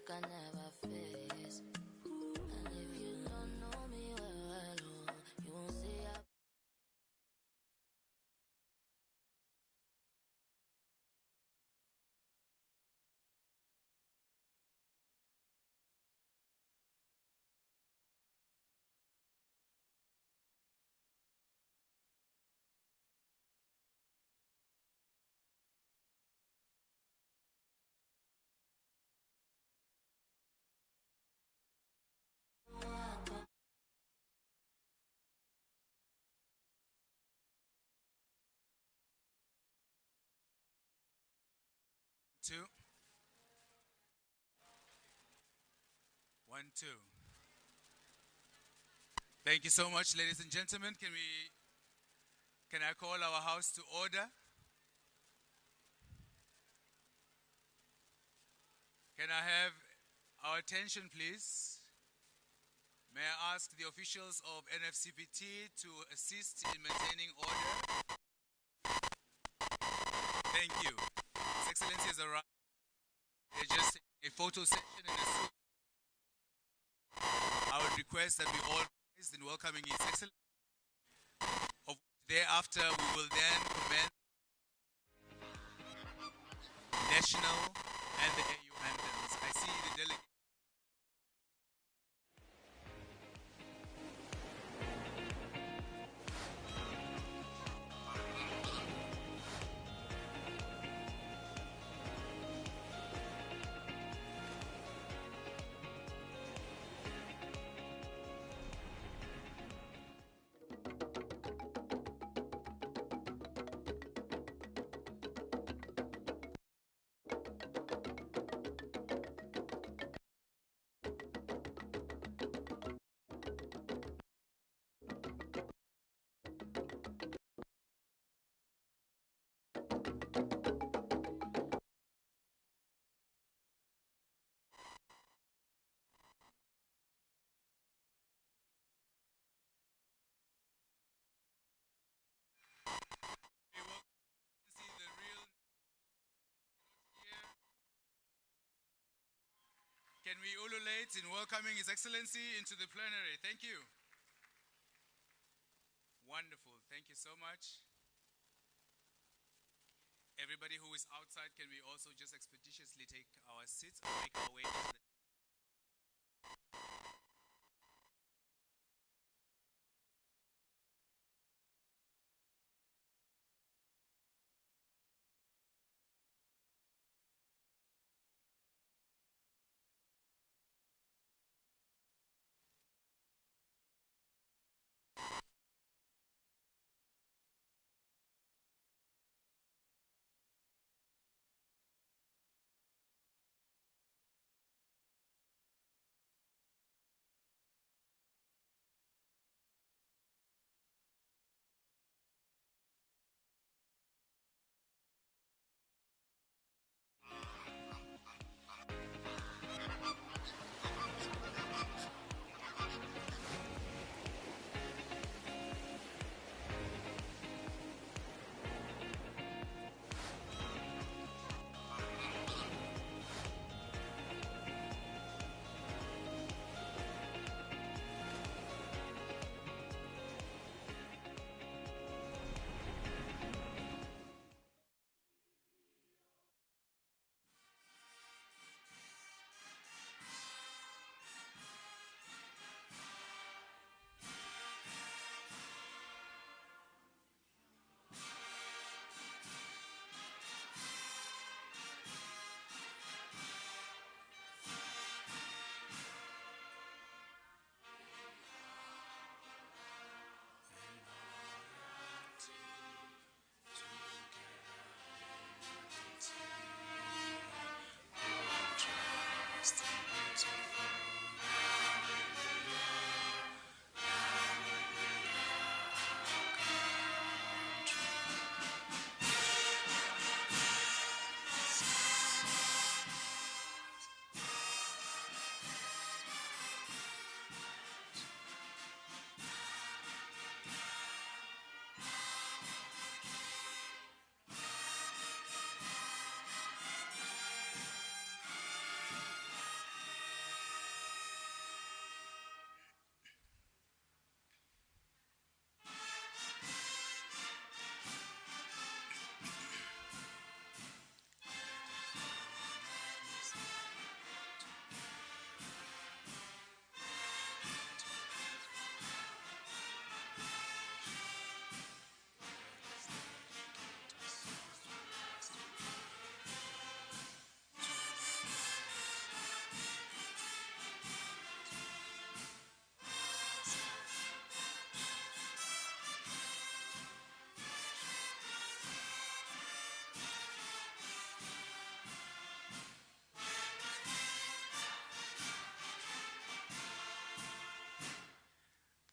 can never face. And if you don't know me well, you won't see how. Two. 1, 2. Thank you so much, ladies and gentlemen. Can I call our house to order? Can I have our attention, please? May I ask the officials of NFCPT to assist in maintaining order? Thank you. His Excellency has arrived. They're just taking a photo session in the suit. I would request that we all rise in welcoming His Excellency. Thereafter, we will then commence national and the AU anthems. I see the delegate. We will see the real here. Can we ululate in welcoming His Excellency into the plenary? Thank you. Wonderful. Thank you so much. Everybody who is outside, can we also just expeditiously take our seats and make our way into the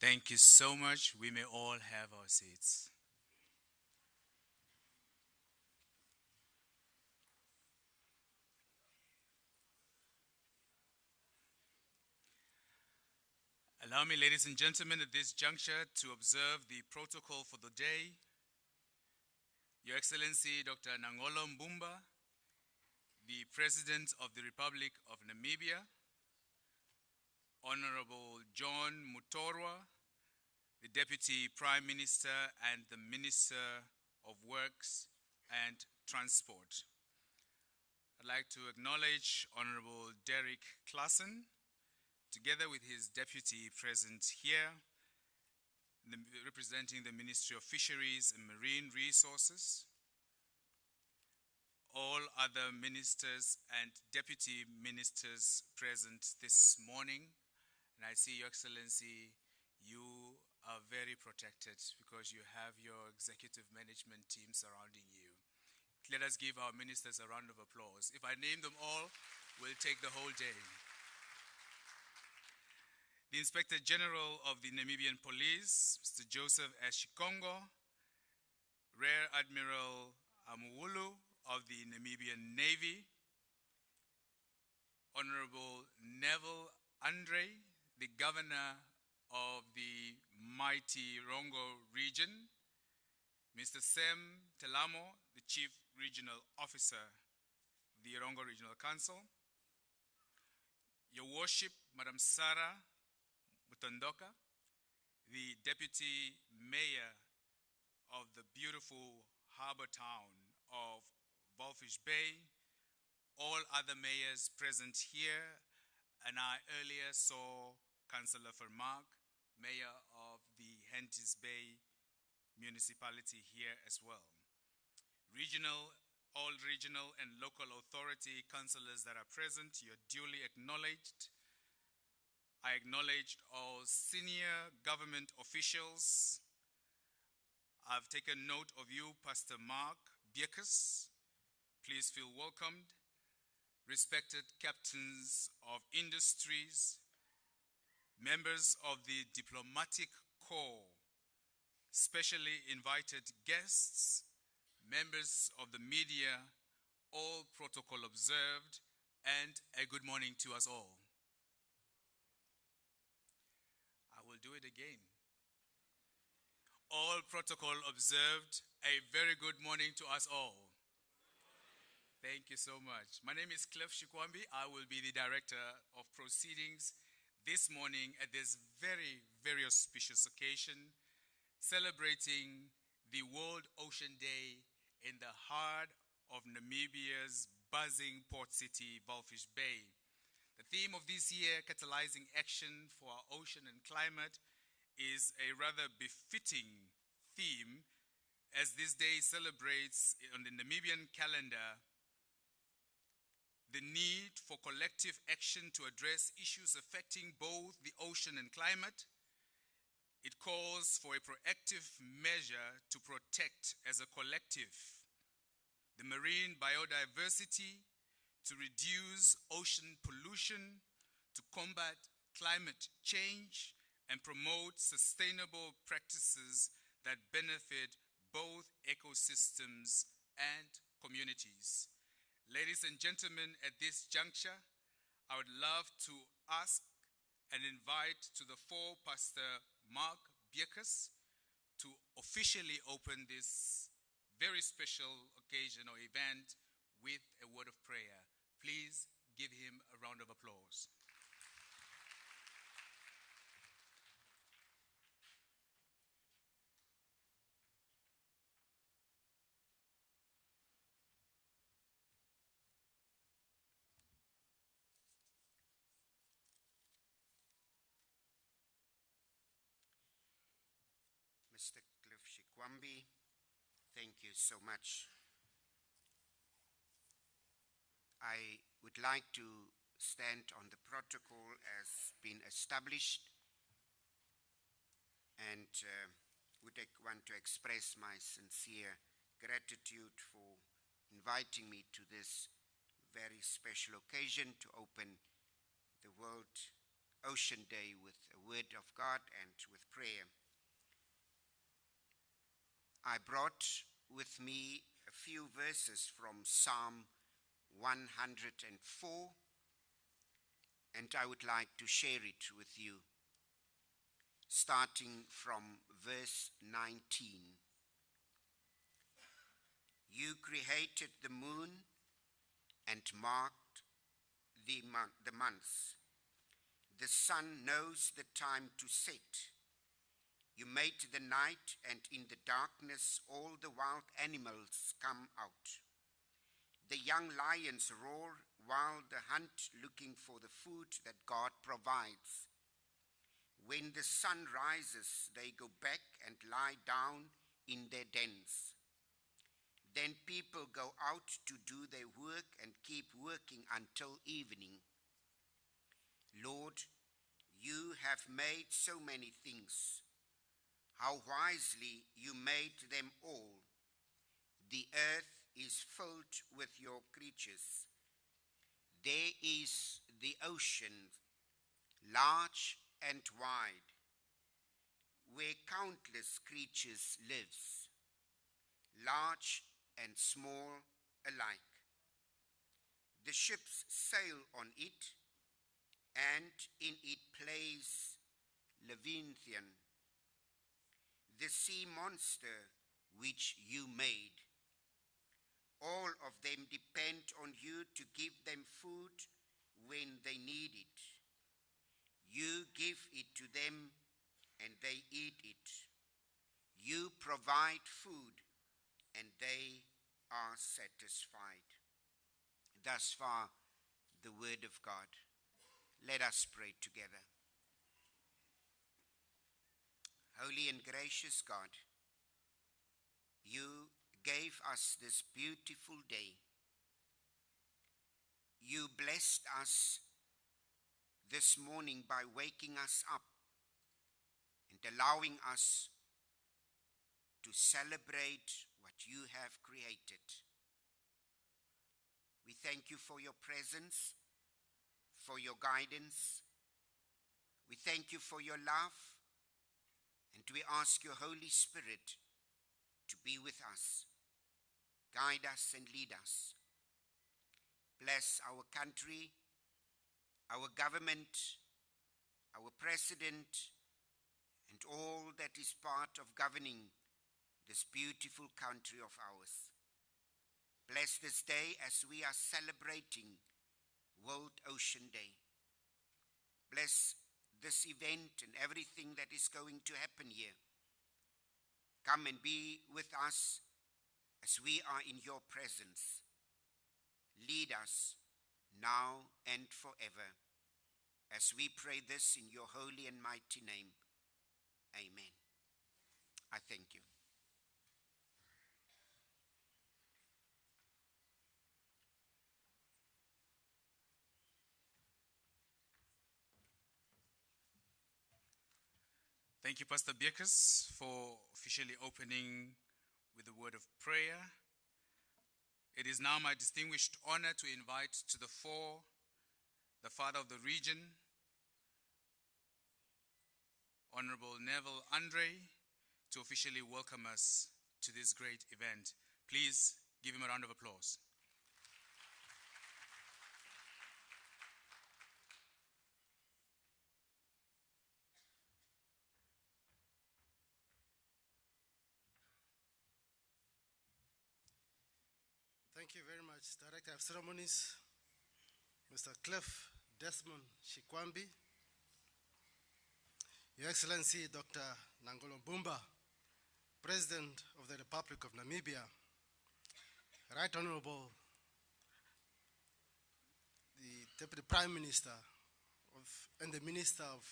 Thank you so much. We may all have our seats. Allow me, ladies and gentlemen, at this juncture to observe the protocol for the day. Your Excellency, Dr. Nangolo Mbumba, the President of the Republic of Namibia, Honorable John Mutorwa, the Deputy Prime Minister and the Minister of Works and Transport. I'd like to acknowledge Honorable Derek Klassen, together with his deputy present here, representing the Ministry of Fisheries and Marine Resources, all other ministers and deputy ministers present this morning. And I see, Your Excellency, you are very protected because you have your executive management team surrounding you. Let us give our ministers a round of applause. If I name them all, we'll take the whole day. The Inspector General of the Namibian Police, Mr. Joseph Ashikongo, Rear Admiral Amuwulu of the Namibian Navy, Honorable Neville Andre, the Governor of the mighty Rongo region, Mr. Sam Telamo, the Chief Regional Officer of the Rongo Regional Council, Your Worship, Madam Sarah Mutondoka, the Deputy Mayor of the beautiful harbor town of Walvisbay, all other mayors present here, and I earlier saw Councillor Vermaak, Mayor of the Henties Bay municipality here as well. All regional and local authority councillors that are present, you're duly acknowledged. I acknowledged all senior government officials. I've taken note of you, Pastor Mark Bierkes. Please feel welcomed. Respected captains of industries, members of the diplomatic corps, specially invited guests, members of the media, all protocol observed, and a good morning to us all. I will do it again. All protocol observed, a very good morning to us all. Thank you so much. My name is Cliff Shikwambi. I will be the Director of Proceedings this morning at this very, very auspicious occasion, celebrating the World Ocean Day in the heart of Namibia's buzzing port city, Walvisbay. The theme of this year, Catalyzing Action for Our Ocean and Climate, is a rather befitting theme as this day celebrates on the Namibian calendar the need for collective action to address issues affecting both the ocean and climate. It calls for a proactive measure to protect as a collective the marine biodiversity, to reduce ocean pollution, to combat climate change, and promote sustainable practices that benefit both ecosystems and communities. Ladies and gentlemen, at this juncture, I would love to ask and invite to the fore Pastor Mark Bierkes to officially open this very special occasion or event with a word of prayer. Please give him a round of applause. Mr. Cliff Shikwambi, thank you so much. I would like to stand on the protocol as been established and would want to express my sincere gratitude for inviting me to this very special occasion to open the World Ocean Day with a word of God and with prayer. I brought with me a few verses from Psalm 104, and I would like to share it with you, starting from verse 19. You created the moon and marked the months. The sun knows the time to set. You made the night, and in the darkness all the wild animals come out. The young lions roar while they hunt, looking for the food that God provides. When the sun rises, they go back and lie down in their dens. Then people go out to do their work and keep working until evening. Lord, you have made so many things. How wisely you made them all. The earth is filled with your creatures. There is the ocean, large and wide, where countless creatures live, large and small alike. The ships sail on it, and in it plays Leviathan, the sea monster which you made. All of them depend on you to give them food when they need it. You give it to them and they eat it. You provide food and they are satisfied. Thus far, the word of God. Let us pray together. Holy and gracious God, you gave us this beautiful day. You blessed us this morning by waking us up and allowing us to celebrate what you have created. We thank you for your presence, for your guidance. We thank you for your love. And we ask your Holy Spirit to be with us, guide us and lead us. Bless our country, our government, our president, and all that is part of governing this beautiful country of ours. Bless this day as we are celebrating World Ocean Day. Bless this event and everything that is going to happen here. Come and be with us as we are in your presence. Lead us now and forever. As we pray this in your holy and mighty name. Amen. I thank you. Thank you, Pastor Bierkes, for officially opening with a word of prayer. It is now my distinguished honor to invite to the fore the Father of the Region, Honorable Neville Andre, to officially welcome us to this great event. Please give him a round of applause. Thank you very much, Director of Ceremonies, Mr. Cliff Desmond Shikwambi, Your Excellency Dr. Nangolo Mbumba, President of the Republic of Namibia, Right Honorable the Deputy Prime Minister and the Minister of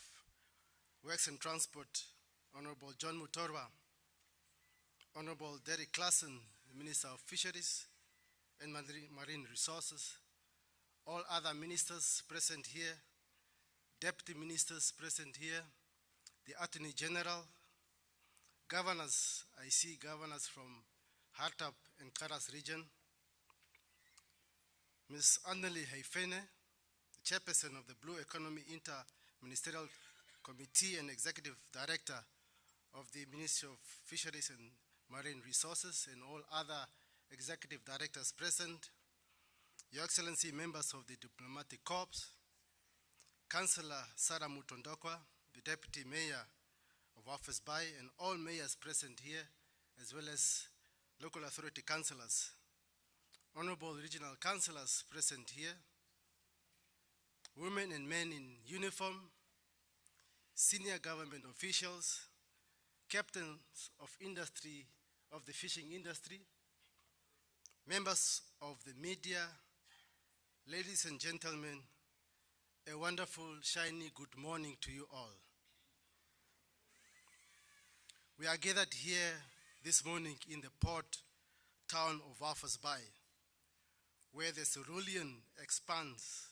Works and Transport, Honorable John Mutorwa, Honorable Derek Claassen, the Minister of Fisheries and Marine Resources, all other ministers present here, deputy ministers present here, the Attorney General, governors, I see governors from Hartap and Karas region, Ms. Anneli Haifene, the chairperson of the Blue Economy Ministerial Committee and Executive Director of the Ministry of Fisheries and Marine Resources, and all other executive directors present, Your Excellency, members of the Diplomatic Corps, Councillor Sarah Mutondokwa, the Deputy Mayor of Walvisbay, and all mayors present here, as well as local authority councillors, honorable regional councillors present here, women and men in uniform, senior government officials, captains of industry, of the fishing industry, members of the media, ladies and gentlemen, a wonderful, shiny good morning to you all. We are gathered here this morning in the port town of Walvisbay, where the cerulean expanse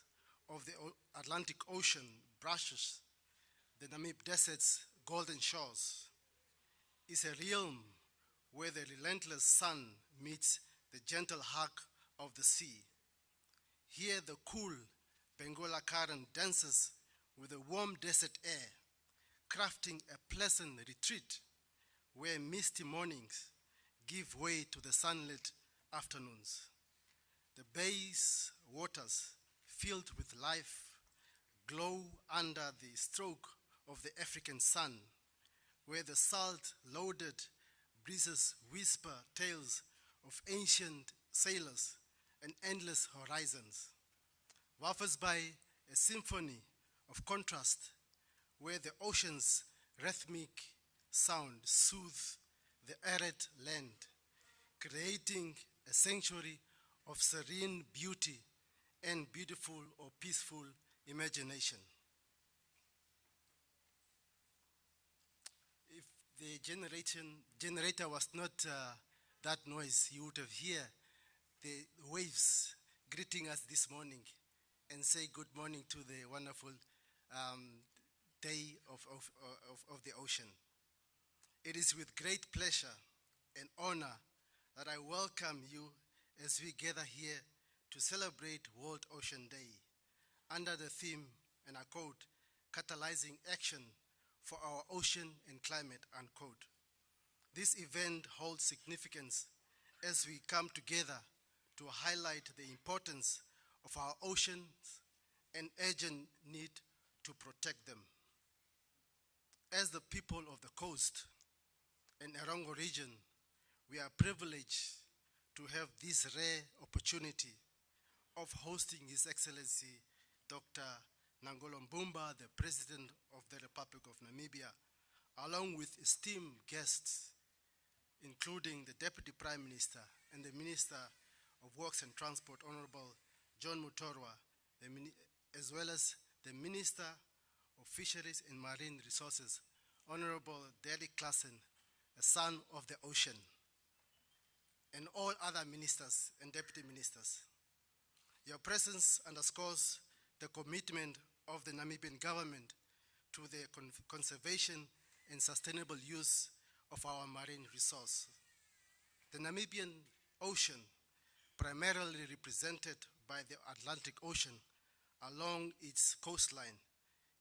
of the Atlantic Ocean brushes the Namib Desert's golden shores. Is a realm where the relentless sun meets the gentle hug of the sea. Here the cool Bengola current dances with the warm desert air, crafting a pleasant retreat where misty mornings give way to the sunlit afternoons. The bay's waters, filled with life, glow under the stroke of the African sun, where the salt-loaded breezes whisper tales of ancient sailors and endless horizons. Walvisbay, a symphony of contrast, where the ocean's rhythmic sound soothes the arid land, creating a sanctuary of serene beauty and beautiful or peaceful imagination. If the generator was not that noise, you would have heard the waves greeting us this morning and say good morning to the wonderful day of the ocean. It is with great pleasure and honor that I welcome you as we gather here to celebrate World Ocean Day under the theme, and I quote, catalyzing action for our ocean and climate, unquote. This event holds significance as we come together to highlight the importance of our oceans and urgent need to protect them. As the people of the coast and Erongo region, we are privileged to have this rare opportunity of hosting His Excellency Dr. Nangolo Mbumba, the President of the Republic of Namibia, along with esteemed guests, including the Deputy Prime Minister and the Minister of Works and Transport, Honorable John Mutorwa, as well as the Minister of Fisheries and Marine Resources, Honorable Derek Claassen, a son of the ocean, and all other ministers and deputy ministers. Your presence underscores the commitment of the Namibian government to the conservation and sustainable use of our marine resource. The Namibian Ocean, primarily represented by the Atlantic Ocean along its coastline,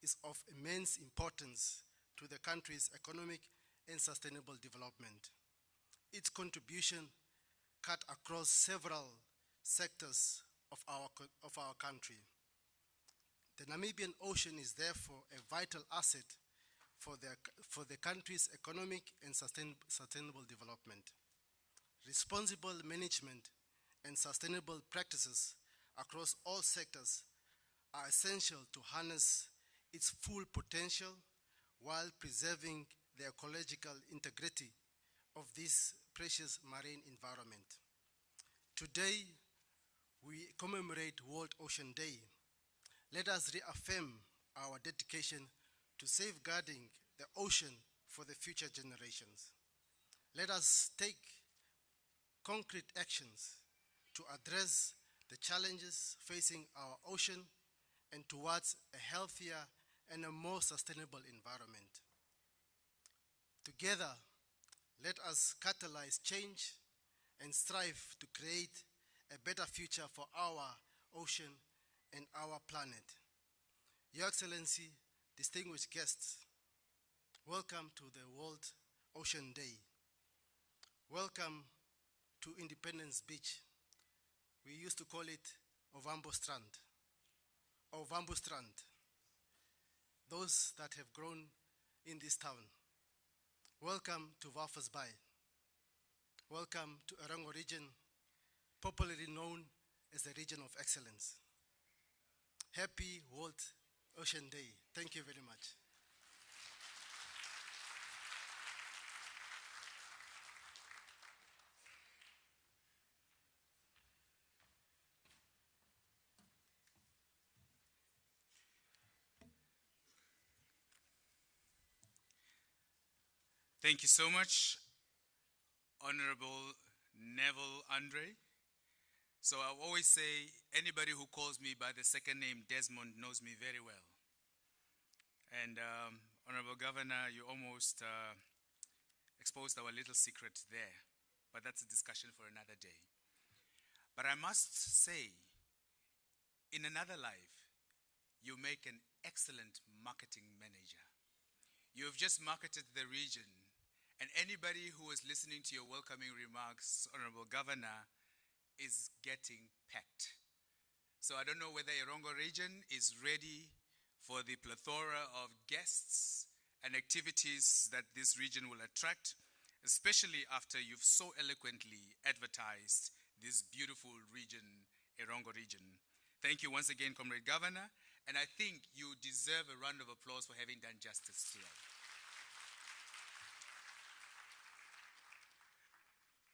is of immense importance to the country's economic and sustainable development. Its contribution cut across several sectors of our country. The Namibian Ocean is therefore a vital asset for the country's economic and sustainable development. Responsible management and sustainable practices across all sectors are essential to harness its full potential while preserving the ecological integrity of this precious marine environment. Today, we commemorate World Ocean Day. Let us reaffirm our dedication to safeguarding the ocean for the future generations. Let us take concrete actions to address the challenges facing our ocean and towards a healthier and a more sustainable environment. Together, let us catalyze change and strive to create a better future for our ocean and our planet. Your Excellency, distinguished guests, welcome to the World Ocean Day. Welcome to Independence Beach. We used to call it Ovambo Strand, Ovambo Strand. Those that have grown in this town, welcome to Walvisbay. Welcome to Erongo region, popularly known as the region of excellence. Happy World Ocean Day. Thank you very much. Thank you so much, Honorable Neville Andre. So I always say, anybody who calls me by the second name Desmond knows me very well. And Honorable Governor, you almost exposed our little secret there, but that's a discussion for another day. But I must say, in another life, you make an excellent marketing manager. You have just marketed the region, and anybody who is listening to your welcoming remarks, Honorable Governor, is getting packed. So I don't know whether Erongo region is ready for the plethora of guests and activities that this region will attract, especially after you've so eloquently advertised this beautiful region, Erongo region. Thank you once again, Comrade Governor, and I think you deserve a round of applause for having done justice to us.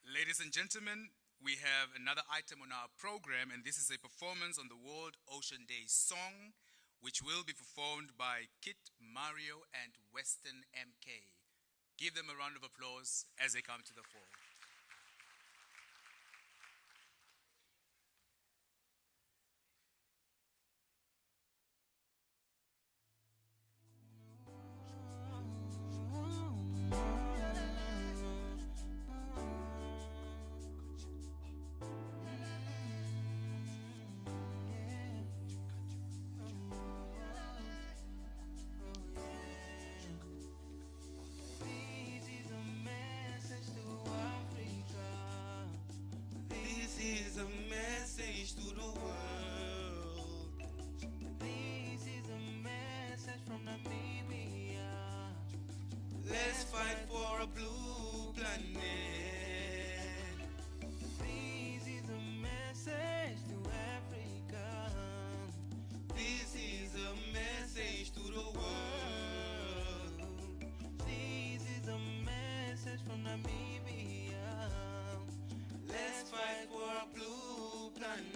Ladies and gentlemen, we have another item on our program, and this is a performance on the World Ocean Day song, which will be performed by Kit, Mario, and Western MK. Give them a round of applause as they come to the fore. Let's fight for a blue planet. This is a message to Africa. This is a message to the world. This is a message from Namibia. Let's fight for a blue planet.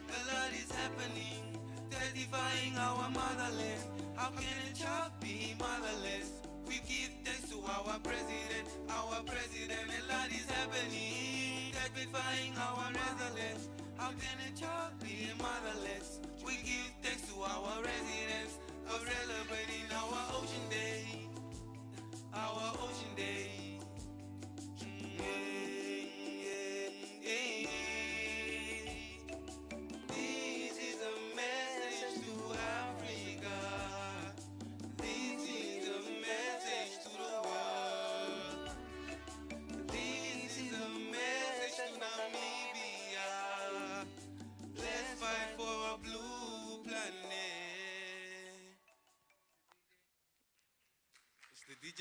A lot is happening, terrifying our motherland. How can a child be motherless? We give thanks to our president, a lot is happening, terrifying our motherland. How can a child be motherless? We give thanks to our residents of celebrating our Ocean Day, our Ocean Day. This is a message to Africa. This is a message to the world. This is a message to Namibia. Let's fight for a blue planet. It's the DJ.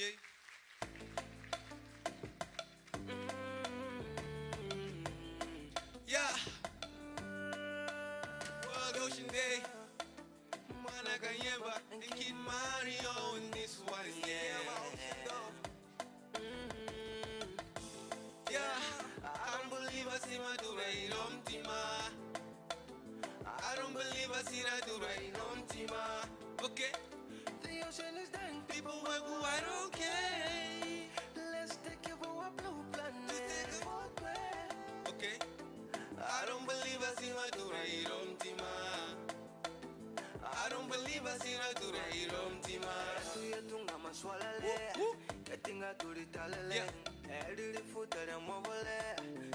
Yeah. World Ocean Day. Manakayeba and Kid Mario in this one, yeah. Yeah, I don't believe I see my do right on Tima. I don't believe I see that do right on Tima. Okay. The ocean is dying, people work who I don't care. Let's take it for a blue planet. Okay. I don't believe I see my do right on Tima. I don't believe I see her to the hero Tima.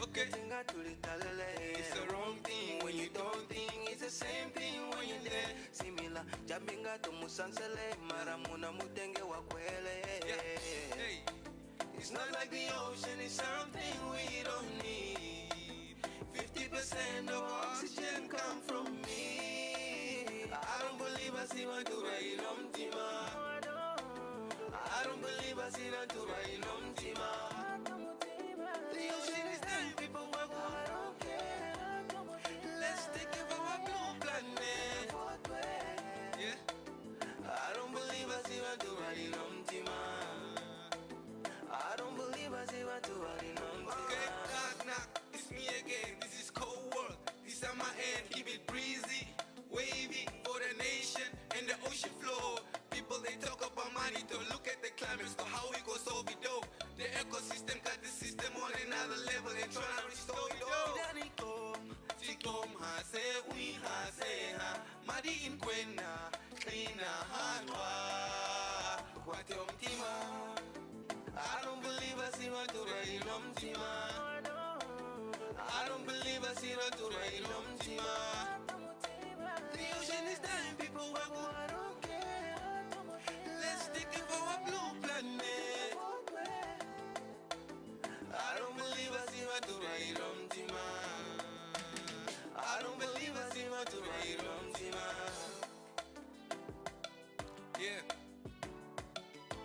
Okay. It's the wrong thing when you don't think it's a same thing when you're there. Similar, Jabinga to Musansele, Maramuna Mutenge Wakwele. Hey. It's not like the ocean, it's something we don't need. 50% of oxygen come from me. I don't believe I see my Dura Ilomtima. I don't believe I see my Dura Ilomtima. The ocean is dying, people work. I don't care. Let's take it for a blue planet. Yeah. I don't believe I see my Dura Ilomtima. I don't believe I see what to okay, knock, knock, it's me again. This is cold world. This is my end. Keep it breezy, wavy for the nation and the ocean floor. People, they talk about money to look at the climate. So how we go solve it though? The ecosystem got the system on another level and trying to restore it all. Tikom hase, we hase ha. Madi in kwena, cleaner handwa. Kwatom tima. I don't believe I see what to rain on Tima. I don't believe I see what to rain on Tima. The ocean is dying, people work. I don't care. Let's take it for a blue planet. I don't believe I see what to rain on Tima. I don't believe I see what to rain on Tima. Yeah.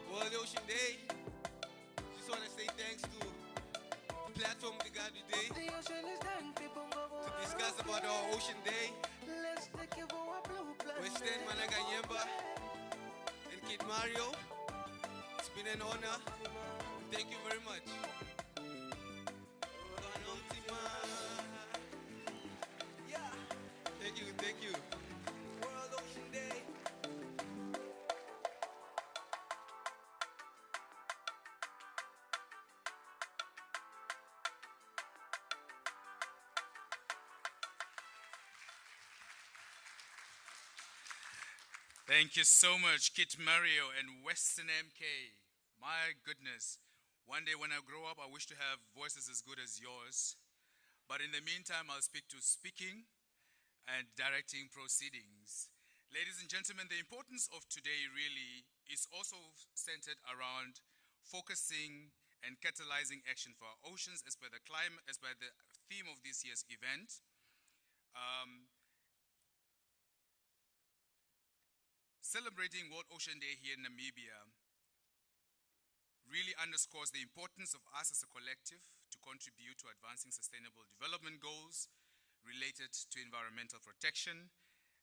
World Ocean Day. Just want to say thanks to the platform we got today to discuss about our Ocean Day. Western Managa Yemba and Kid Mario. It's been an honor. Thank you very much. Yeah. Thank you, thank you. World Ocean Day. Thank you so much, Kit Mario and Western MK. My goodness. One day when I grow up, I wish to have voices as good as yours. But in the meantime, I'll speak to speaking and directing proceedings. Ladies and gentlemen, the importance of today really is also centered around focusing and catalyzing action for our oceans as per the climate, as per the theme of this year's event. Celebrating World Ocean Day here in Namibia really underscores the importance of us as a collective to contribute to advancing sustainable development goals related to environmental protection.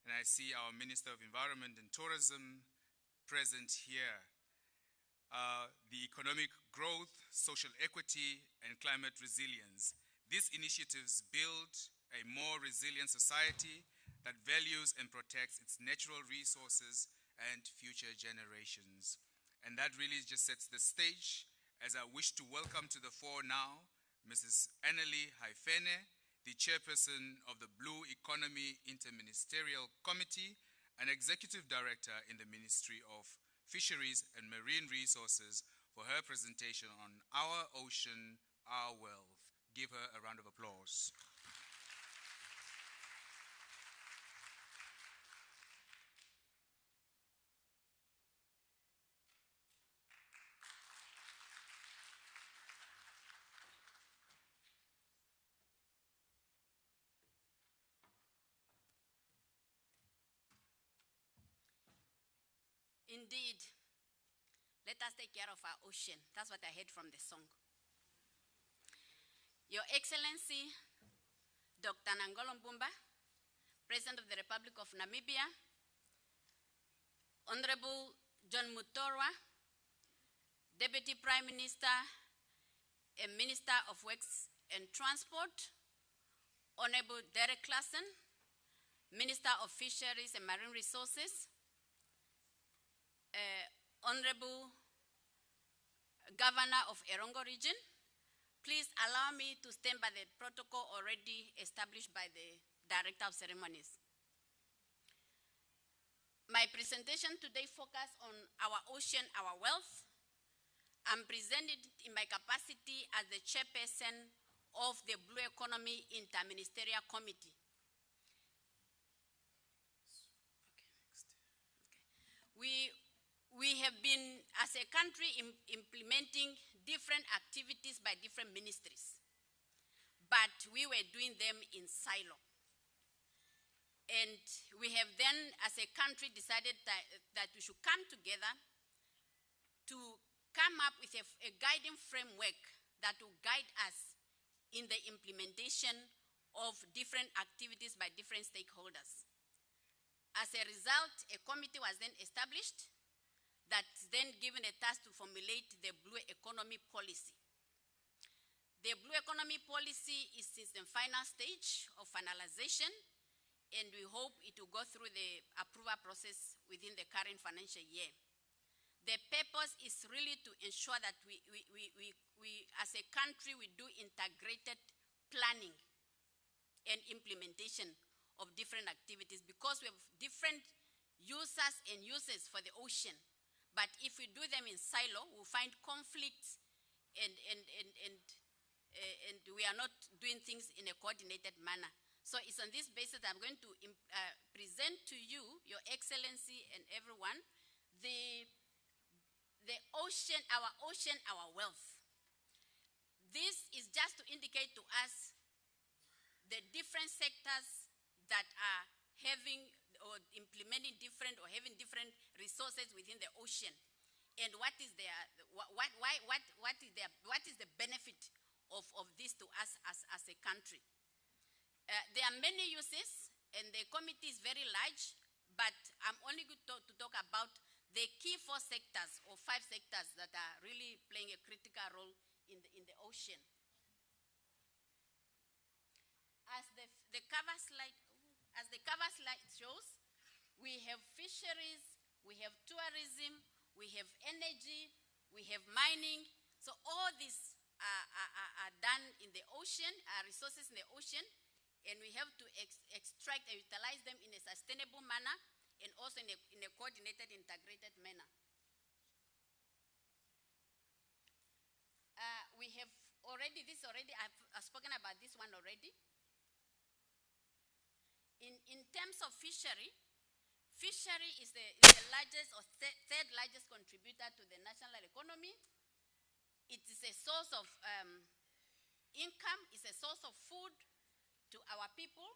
And I see our Minister of Environment and Tourism present here. The economic growth, social equity, and climate resilience. These initiatives build a more resilient society that values and protects its natural resources and future generations. And that really just sets the stage as I wish to welcome to the fore now Mrs. Annalie Haifene, the chairperson of the Blue Economy Interministerial Committee and executive director in the Ministry of Fisheries and Marine Resources, for her presentation on Our Ocean, Our Wealth. Give her a round of applause. Indeed, let us take care of our ocean. That's what I heard from the song. Your Excellency, Dr. Nangolo Mbumba, President of the Republic of Namibia, Honorable John Mutorwa, Deputy Prime Minister and Minister of Works and Transport, Honorable Derek Claassen, Minister of Fisheries and Marine Resources, Honorable Governor of Erongo Region, please allow me to stand by the protocol already established by the Director of Ceremonies. My presentation today focuses on our ocean, our wealth. I'm presented in my capacity as the chairperson of the Blue Economy Interministerial Committee. we have been, as a country, implementing different activities by different ministries, but we were doing them in silo. And we have then, as a country, decided that we should come together to come up with a guiding framework that will guide us in the implementation of different activities by different stakeholders. As a result, a committee was then established that's then given a task to formulate the Blue Economy Policy. The Blue Economy Policy is in the final stage of finalization, and we hope it will go through the approval process within the current financial year. The purpose is really to ensure that we as a country, we do integrated planning and implementation of different activities, because we have different users and uses for the ocean. But if we do them in silo, we'll find conflicts and we are not doing things in a coordinated manner. So it's on this basis that I'm going to present to you, Your Excellency and everyone, the ocean, our wealth. This is just to indicate to us the different sectors that are having or implementing different or having different resources within the ocean, and what is their what is the benefit of this to us as a country. There are many uses, and the committee is very large, but I'm only going to talk about the key 4 sectors or 5 sectors that are really playing a critical role in the ocean. As the cover slide shows, we have fisheries, we have tourism, we have energy, we have mining. So all these are done in the ocean, are resources in the ocean, and we have to extract and utilize them in a sustainable manner and also in a coordinated, integrated manner. We have I've spoken about this one already. In terms of fishery is the largest or third largest contributor to the national economy. It is a source of income, it's a source of food to our people.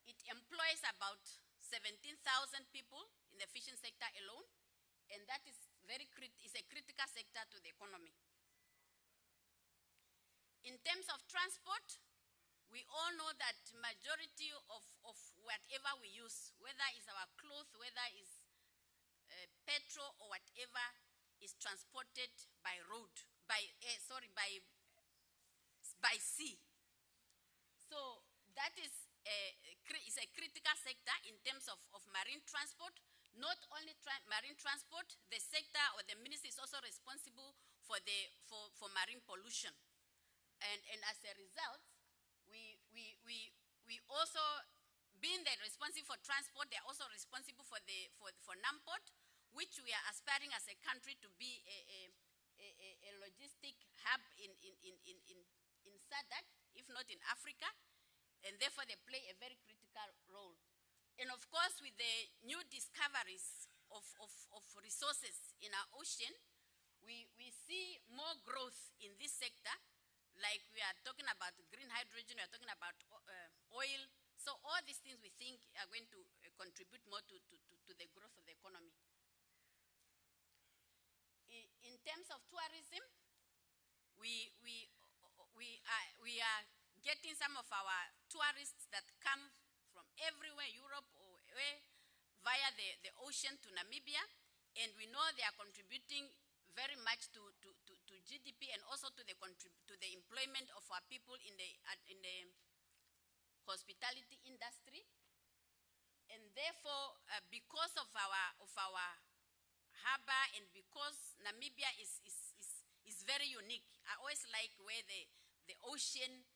It employs about 17,000 people in the fishing sector alone, and that is a critical sector to the economy. In terms of transport, we all know that majority of whatever we use, whether it's our clothes, whether it's petrol or whatever, is transported by road, by sea. So that is a critical sector in terms of marine transport. Not only marine transport, the sector or the ministry is also responsible for marine pollution, and as a result, we also, being the responsible for transport, they're also responsible for NAMPORT, which we are aspiring as a country to be a logistic hub in SADC, if not in Africa, and therefore they play a very critical role. And of course, with the new discoveries of resources in our ocean, we see more growth in this sector. Like we are talking about green hydrogen, we are talking about oil. So all these things we think are going to contribute more to the growth of the economy. In terms of tourism, we are getting some of our tourists that come from everywhere, Europe or via the ocean to Namibia, and we know they are contributing very much to GDP and also to the employment of our people in the hospitality industry. And therefore, because of our harbor and because Namibia is very unique, I always like where the ocean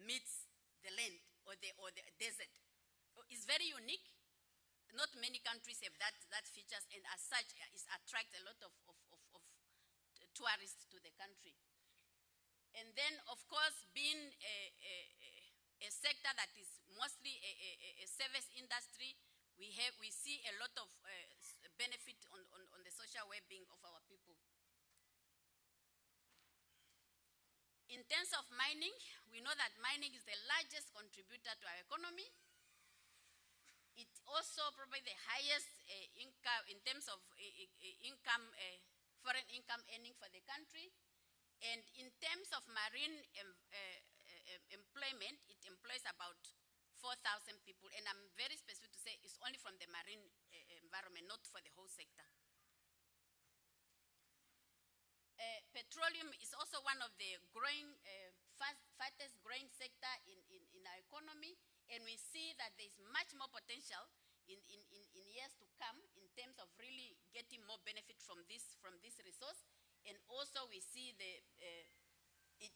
meets the land or the desert. It's very unique. Not many countries have that features, and as such, it attracts a lot of tourists to the country. And then, of course, being a sector that is mostly a service industry, we see a lot of benefit on the social well-being of our people. In terms of mining, we know that mining is the largest contributor to our economy. It's also probably the highest income in terms of income, foreign income earning for the country. And in terms of marine employment, it employs about 4,000 people. And I'm very specific to say it's only from the marine environment, not for the whole sector. Petroleum is also one of the growing, fastest growing sector in our economy. And we see that there's much more potential in years to come in terms of really getting more benefit from this resource. And also we see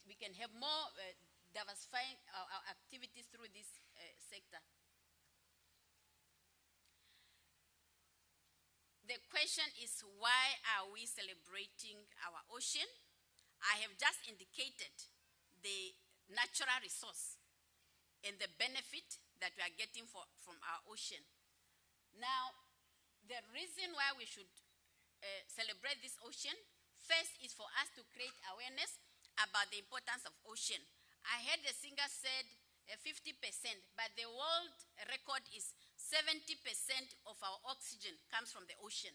we can have more diversifying our activities through this sector. The question is, why are we celebrating our ocean? I have just indicated the natural resource and the benefit that we are getting from our ocean. Now, the reason why we should celebrate this ocean, first is for us to create awareness about the importance of ocean. I heard the singer said 50%, but the world record is 70% of our oxygen comes from the ocean.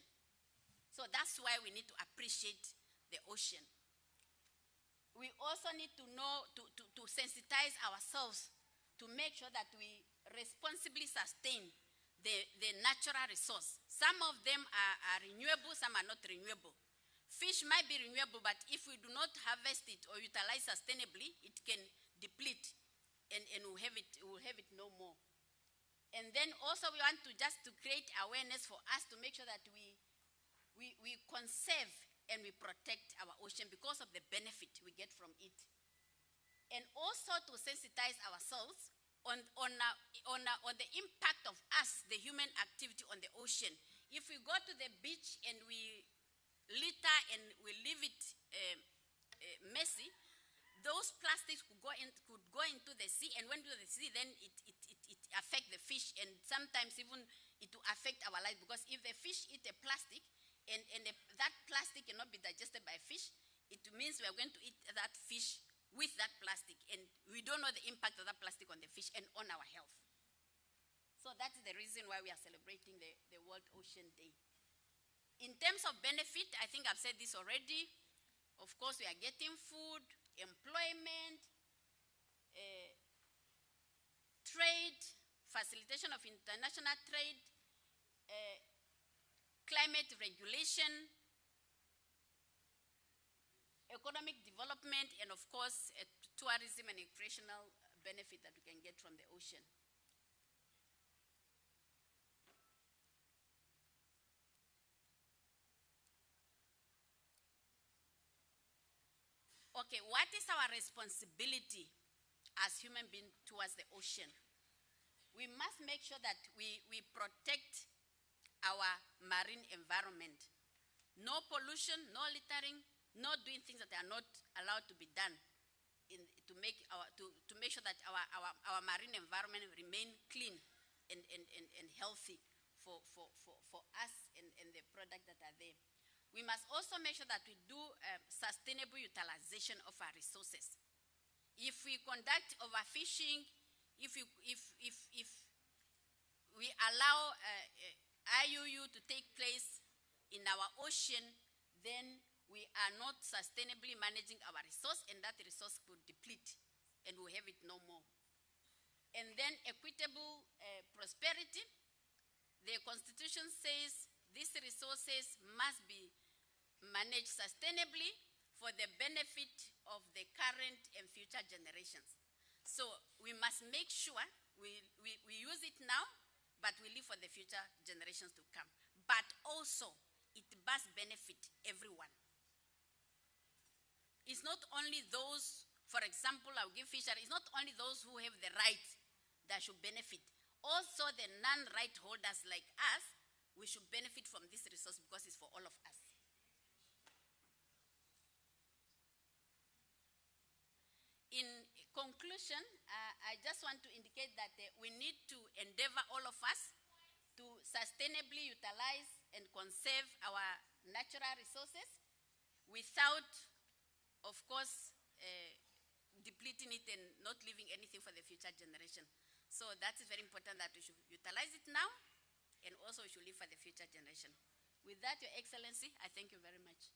So that's why we need to appreciate the ocean. We also need to know, to sensitize ourselves to make sure that we responsibly sustain the natural resource. Some of them are renewable, some are not renewable. Fish might be renewable, but if we do not harvest it or utilize sustainably, it can deplete and we'll have it no more. And then also we want to create awareness for us to make sure that we conserve and we protect our ocean because of the benefit we get from it. And also to sensitize ourselves on the impact of us, the human activity on the ocean. If we go to the beach and we litter and we leave it messy, those plastics could go into the sea, and when to the sea, then it affects the fish, and sometimes even it will affect our life, because if the fish eat the plastic and that plastic cannot be digested by fish, it means we are going to eat that fish with that plastic, and we don't know the impact of that plastic on the fish and on our health. So that's the reason why we are celebrating the World Ocean Day. In terms of benefit, I think I've said this already. Of course, we are getting food, employment, trade, facilitation of international trade, climate regulation, economic development, and of course, tourism and recreational benefit that we can get from the ocean. Okay, what is our responsibility as human beings towards the ocean? We must make sure that we protect our marine environment. No pollution, no littering, no doing things that are not allowed to be done to make sure that our marine environment remain clean and healthy for us and the products that are there. We must also make sure that we do sustainable utilization of our resources. If we conduct overfishing, if we allow IUU to take place in our ocean, then we are not sustainably managing our resource, and that resource could deplete, and we'll have it no more. And then equitable prosperity. The Constitution says these resources must be managed sustainably for the benefit of the current and future generations. So we must make sure we use it now, but we live for the future generations to come. But also, it must benefit everyone. It's not only those, for example, I'll give fishery, it's not only those who have the right that should benefit. Also, the non-right holders like us, we should benefit from this resource because it's for all of us. In conclusion, I just want to indicate that we need to endeavor, all of us, to sustainably utilize and conserve our natural resources without, of course, depleting it and not leaving anything for the future generation. So that is very important that we should utilize it now and also we should leave for the future generation. With that, Your Excellency, I thank you very much.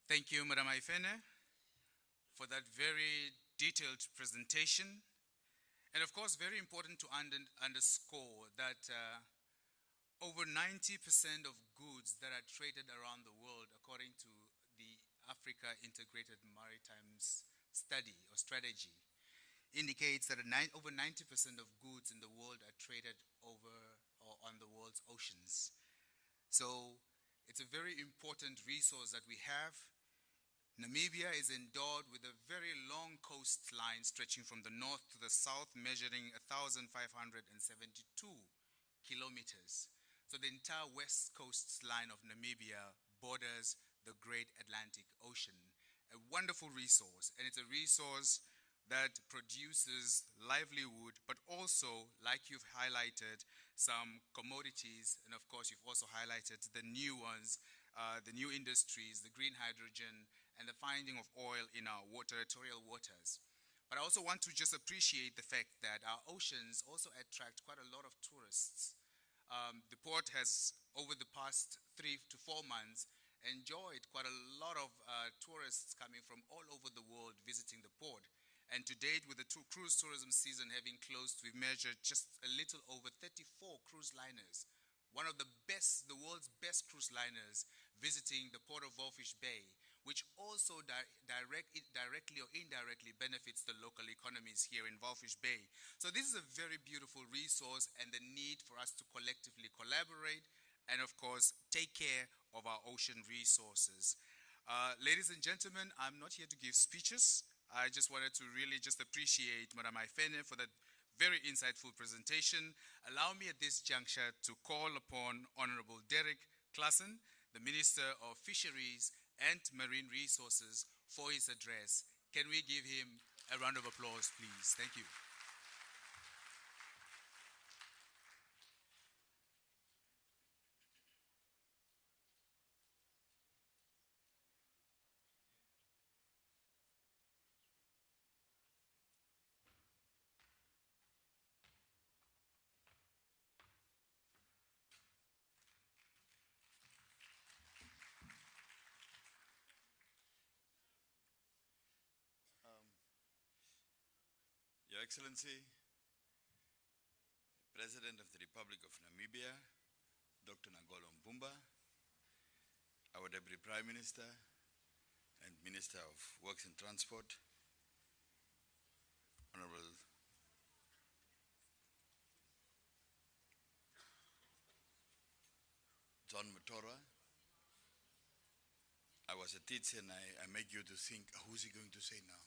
Thank you, Madam Aifene, for that very detailed presentation. And of course, very important to underscore that over 90% of goods that are traded around the world, according to the Africa Integrated Maritime Study or Strategy, indicates that over 90% of goods in the world are traded over or on the world's oceans. So it's a very important resource that we have. Namibia is endowed with a very long coastline stretching from the north to the south, measuring 1,572 kilometers. So the entire west coastline of Namibia borders the great Atlantic Ocean. A wonderful resource, and it's a resource that produces livelihood, but also, like you've highlighted, some commodities, and of course you've also highlighted the new ones, the new industries, the green hydrogen, and the finding of oil in our territorial waters. But I also want to just appreciate the fact that our oceans also attract quite a lot of tourists. The port has, over the past 3 to 4 months, enjoyed quite a lot of tourists coming from all over the world visiting the port. And to date, with the cruise tourism season having closed, we've measured just a little over 34 cruise liners, one of the world's best cruise liners, visiting the port of Walvisbay, which also directly or indirectly benefits the local economies here in Walvisbay. So this is a very beautiful resource, and the need for us to collectively collaborate and, of course, take care of our ocean resources. Ladies and gentlemen, I'm not here to give speeches. I just wanted to really just appreciate Madam Aifene for that very insightful presentation. Allow me at this juncture to call upon Honorable Derek Claassen, the Minister of Fisheries and Marine Resources, for his address. Can we give him a round of applause, please? Thank you. Your Excellency, the President of the Republic of Namibia, Dr. Ngolo Mbumba, our Deputy Prime Minister and Minister of Works and Transport, Honorable John Mutorwa. I was a teacher and I make you to think, who's he going to say now?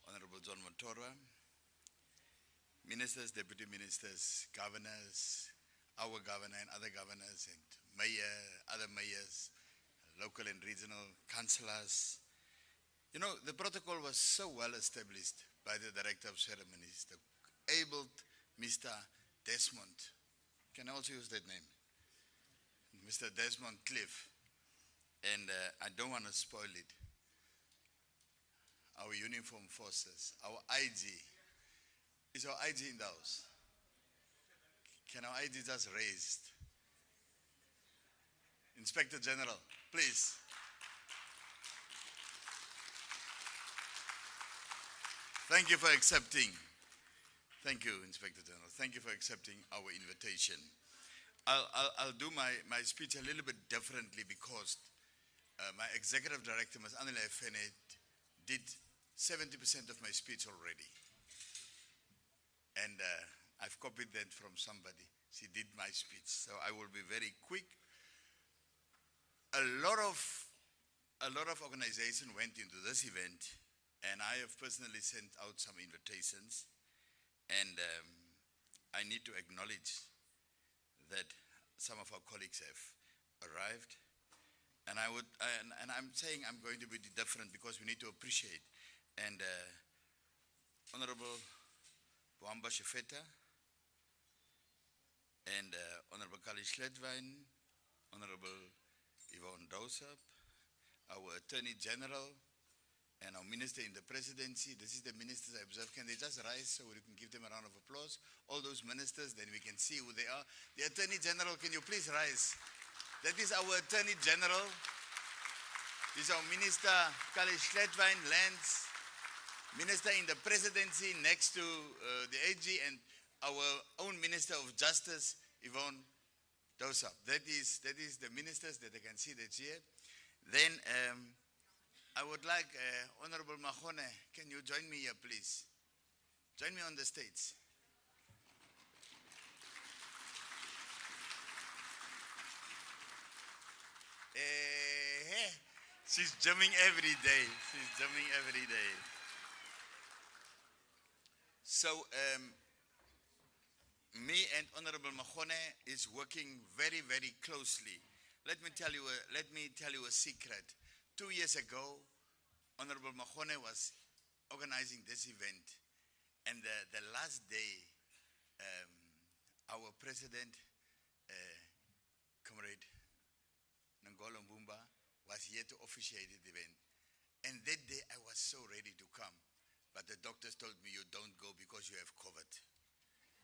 Honorable John Mutorwa, ministers, deputy ministers, governors, our governor and other governors, and mayor, other mayors, local and regional councillors. You know, the protocol was so well established by the Director of Ceremonies, the able Mr. Desmond. Can I also use that name? Mr. Desmond Cliff. And I don't want to spoil it. Our uniform forces, our IG. Is our IG in the house? Can our IG just raised? Inspector General, please. Thank you for accepting. Thank you, Inspector General. Thank you for accepting our invitation. I'll do my speech a little bit differently because my Executive Director, Ms. Anela Aifene, did 70% of my speech already. And I've copied that from somebody. She did my speech, so I will be very quick. A lot a lot of organization went into this event, and I have personally sent out some invitations, and I need to acknowledge that some of our colleagues have arrived, and I'm saying I'm going to be different because we need to appreciate. And Honorable Boamba Shefeta and Honorable Kali Schledwijn, Honorable Yvonne Dousap, our Attorney General, and our Minister in the Presidency. This is the ministers I observe. Can they just rise so we can give them a round of applause? All those ministers, then we can see who they are. The Attorney General, can you please rise? That is our Attorney General. This is our Minister, Kali Schledwijn, Lands, Minister in the Presidency next to the AG, and our own Minister of Justice, Yvonne Dousap. That is the ministers that I can see that's here. Then I would like Honorable Mahone, can you join me here, please? Join me on the stage. She's jamming every day. She's jamming every day. So, me and Honorable Mahone is working very, very closely. Let me tell you a secret. 2 years ago, Honorable Mahone was organizing this event, and the last day, our president, Comrade Nangolo Mbumba, was here to officiate the event. And that day, I was so ready to come, but the doctors told me, you don't go because you have COVID.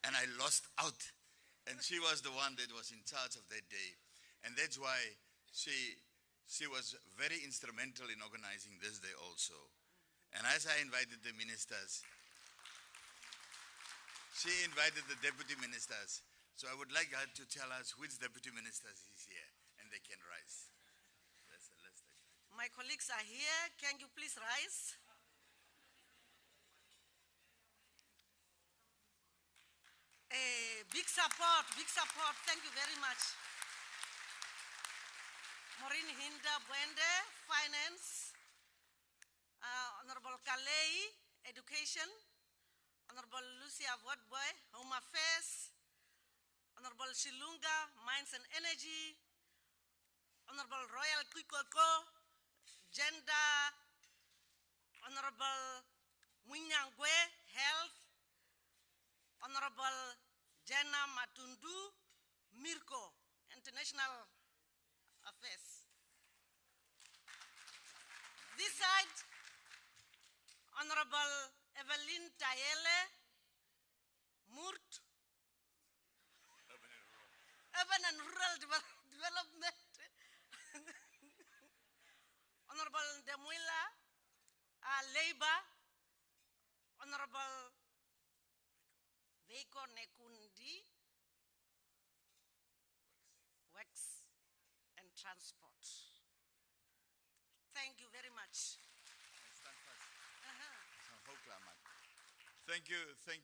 And I lost out. And she was the one that was in charge of that day. And that's why she was very instrumental in organizing this day also. And as I invited the ministers, she invited the deputy ministers. So I would like her to tell us which deputy ministers is here, and they can rise. My colleagues are here. Can you please rise? Big support, big support. Thank you very much. Maureen Hinda Bwende, Finance. Honorable Kalei, Education. Honorable Lucia Vodboy, Home Affairs. Honorable Shilunga, Mines and Energy. Honorable Royal Kikoko, Gender. Honorable Munyangwe, Health. Honorable Jana Matundu, Mirko, International Affairs. This side, Honorable Evelyn Tayele, Murt, Urban and Rural Development. Honorable Demuila, Labor. Honorable Veiko Nekundi, Works and Transport. Thank you very much. Thank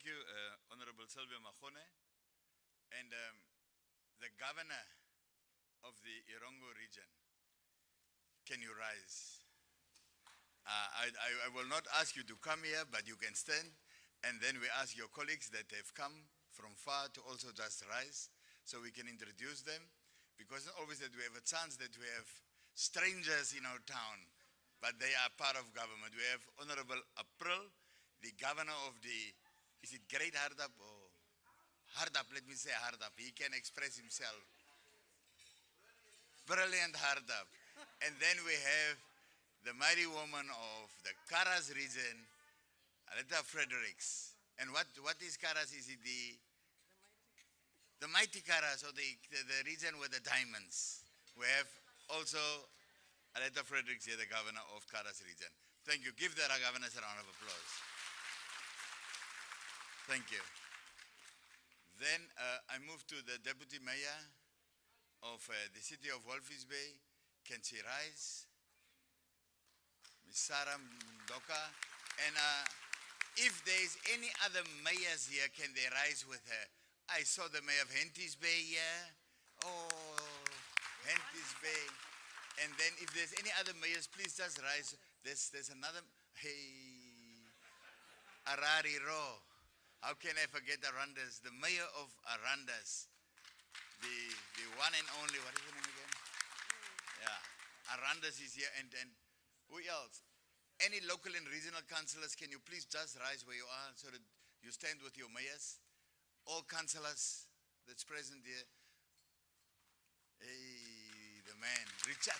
you, Honorable Sylvia Mahone, and the governor of the Irongo region. Can you rise? I will not ask you to come here, but you can stand. And then we ask your colleagues that have come from far to also just rise so we can introduce them. Because not always that we have a chance that we have strangers in our town, but they are part of government. We have Honorable April, the governor of the, is it Great Hardap or Hardap? Let me say Hardap. He can express himself. Brilliant Hardap. And then we have the mighty woman of the Karas region, Aleta Fredericks. And what is Karas? Is it the mighty Karas, or the region with the diamonds? We have also Aleta Fredericks here, the governor of Karas region. Thank you. Give the governors a round of applause. Thank you. Then I move to the deputy mayor of the city of Walvisbay. Can she rise? Ms. Sarah Mdoka. And if there is any other mayors here, can they rise with her? I saw the mayor of Henties Bay here. Oh, Henties Bay. And then if there's any other mayors, please just rise. There's another, hey, Arariro. How can I forget Arandas? The mayor of Arandas. The one and only, what is her name again? Yeah, Arandas is here. And who else? Any local and regional councillors, can you please just rise where you are so that you stand with your mayors? All councillors that's present here. Hey, the man, Richard.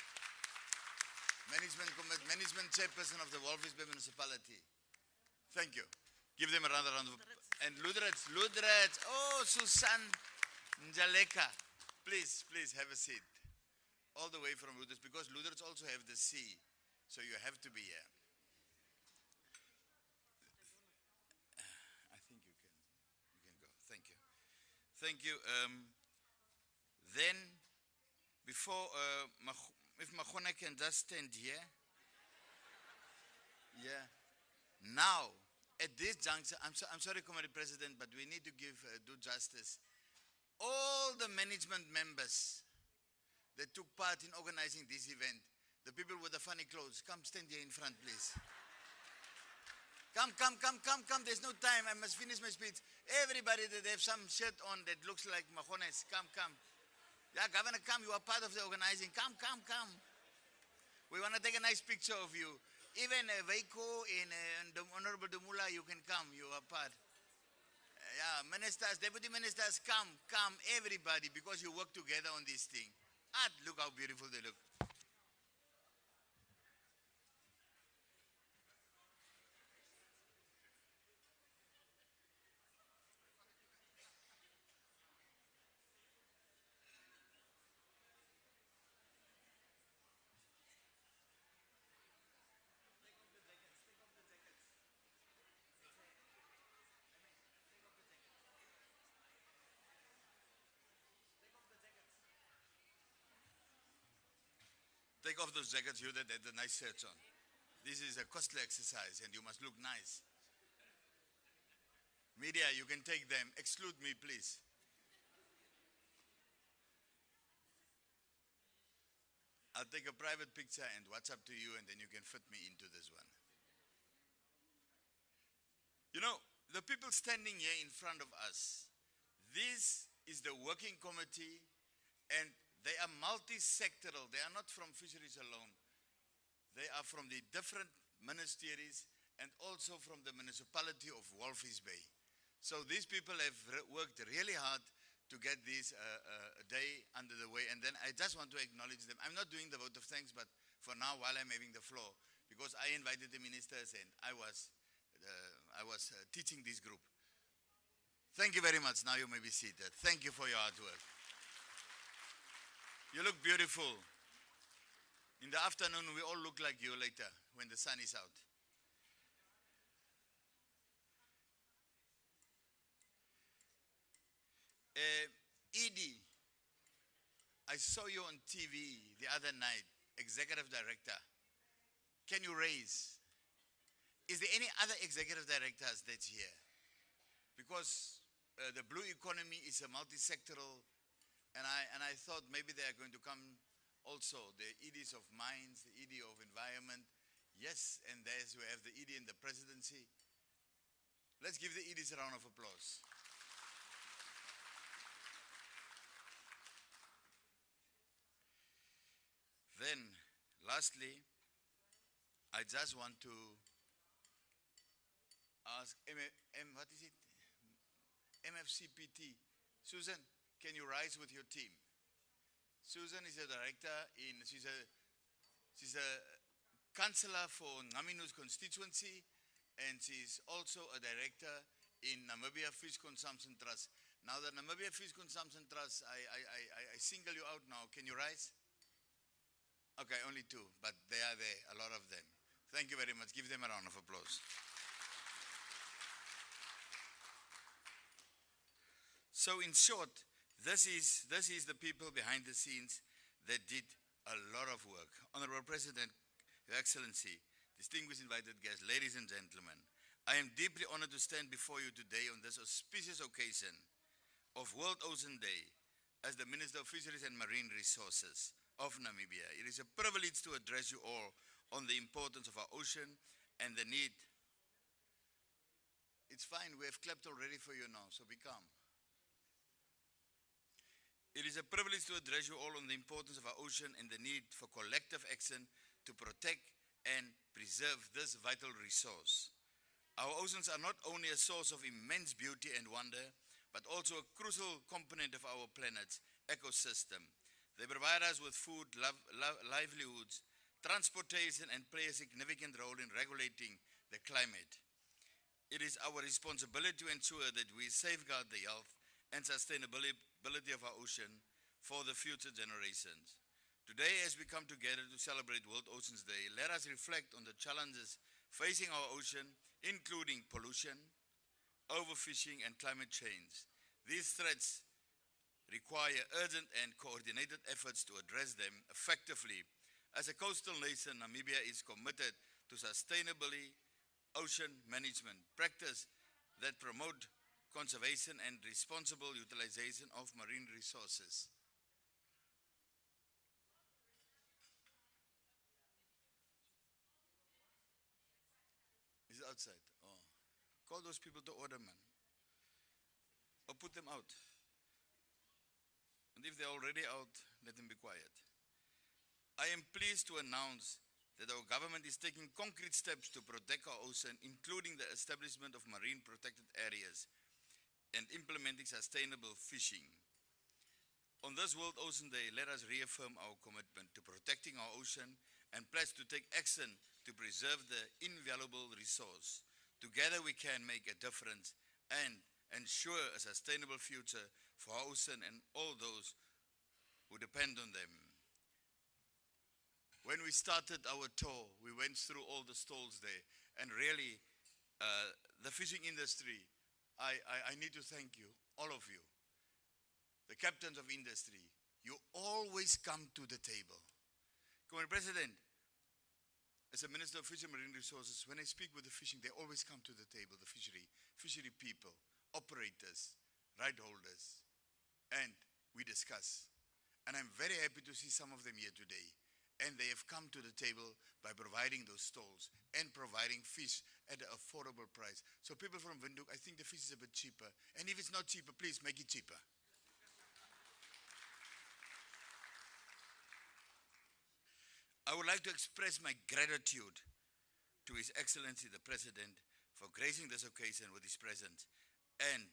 Management chairperson of the Walvisbay municipality. Thank you. Give them another round of applause. And Ludrats. Oh, Susan Njaleka. Please have a seat. All the way from Ludrats, because Ludrats also have the sea. So you have to be here. I think you can go. Thank you. Thank you. Then, before, if Mahona can just stand here. Yeah. Now, at this juncture, I'm sorry, Committee President, but we need to give due justice. All the management members that took part in organizing this event, the people with the funny clothes, come stand here in front, please. Come. There's no time. I must finish my speech. Everybody that have some shirt on that looks like Mahones, come. Yeah, Governor, come. You are part of the organizing. Come. We want to take a nice picture of you. Even Veiko and Honorable Dumula, you can come. You are part. Yeah, ministers, deputy ministers, come, everybody, because you work together on this thing. Look how beautiful they look. Take off those jackets, you that have the nice shirts on. This is a costly exercise and you must look nice. Media, you can take them. Exclude me, please. I'll take a private picture and WhatsApp to you and then you can fit me into this one. You know, the people standing here in front of us, this is the working committee and they are multi-sectoral. They are not from fisheries alone. They are from the different ministries and also from the municipality of Walvisbay. So these people have worked really hard to get this day under the way. And then I just want to acknowledge them. I'm not doing the vote of thanks, but for now, while I'm having the floor, because I invited the ministers and I was teaching this group. Thank you very much. Now you may be seated. Thank you for your hard work. You look beautiful. In the afternoon, we all look like you later when the sun is out. Edie, I saw you on TV the other night, executive director. Can you raise? Is there any other executive directors that's here? Because the blue economy is a multi-sectoral. And I thought maybe they are going to come also, the EDs of mines, the ED of environment. Yes, and there's we have the ED in the presidency. Let's give the EDs a round of applause. Then, lastly, I just want to ask, what is it? MFCPT. Susan, can you rise with your team? Susan is a director she's a councillor for Ngaminu's constituency, and she's also a director in Namibia Fish Consumption Trust. Now the Namibia Fish Consumption Trust, I single you out now. Can you rise? Okay, only two, but they are there, a lot of them. Thank you very much. Give them a round of applause. So in short, this is the people behind the scenes that did a lot of work. Honorable President, Your Excellency, distinguished invited guests, ladies and gentlemen, I am deeply honored to stand before you today on this auspicious occasion of World Ocean Day as the Minister of Fisheries and Marine Resources of Namibia. It is a privilege to address you all on the importance of our ocean and the need. It's fine, we have clapped already for you now, so be calm. It is a privilege to address you all on the importance of our ocean and the need for collective action to protect and preserve this vital resource. Our oceans are not only a source of immense beauty and wonder, but also a crucial component of our planet's ecosystem. They provide us with food, livelihoods, transportation, and play a significant role in regulating the climate. It is our responsibility to ensure that we safeguard the health and sustainability of our ocean for the future generations. Today, as we come together to celebrate World Oceans Day, let us reflect on the challenges facing our ocean, including pollution, overfishing, and climate change. These threats require urgent and coordinated efforts to address them effectively. As a coastal nation, Namibia is committed to sustainably ocean management, practice that promote conservation and responsible utilization of marine resources. Is it outside? Oh. Call those people to order, man. Or put them out. And if they're already out, let them be quiet. I am pleased to announce that our government is taking concrete steps to protect our ocean, including the establishment of marine protected areas and implementing sustainable fishing. On this World Ocean Day, let us reaffirm our commitment to protecting our ocean and pledge to take action to preserve the invaluable resource. Together we can make a difference and ensure a sustainable future for our ocean and all those who depend on them. When we started our tour, we went through all the stalls there, and really, the fishing industry, I need to thank you, all of you. The captains of industry, you always come to the table. Comrade President, as a Minister of Fishery and Marine Resources, when I speak with the fishing, they always come to the table, the fishery people, operators, right holders, and we discuss. And I'm very happy to see some of them here today. And they have come to the table by providing those stalls and providing fish at an affordable price. So people from Windhoek, I think the fish is a bit cheaper. And if it's not cheaper, please make it cheaper. I would like to express my gratitude to His Excellency the President for gracing this occasion with his presence. And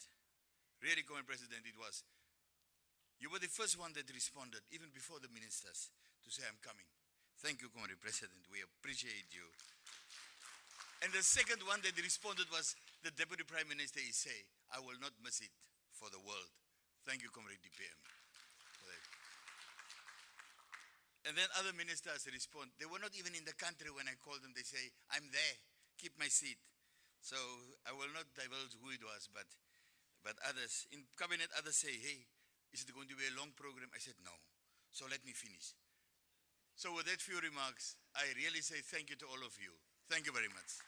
really, Comrade President, you were the first one that responded, even before the ministers, to say, I'm coming. Thank you, Comrade President. We appreciate you. And the second one that responded was the Deputy Prime Minister. He said, I will not miss it for the world. Thank you, Comrade DPM. And then other ministers respond. They were not even in the country when I called them. They say, I'm there. Keep my seat. So I will not divulge who it was, but others. In cabinet, others say, hey, is it going to be a long program? I said, no. So let me finish. So with that few remarks, I really say thank you to all of you. Thank you very much.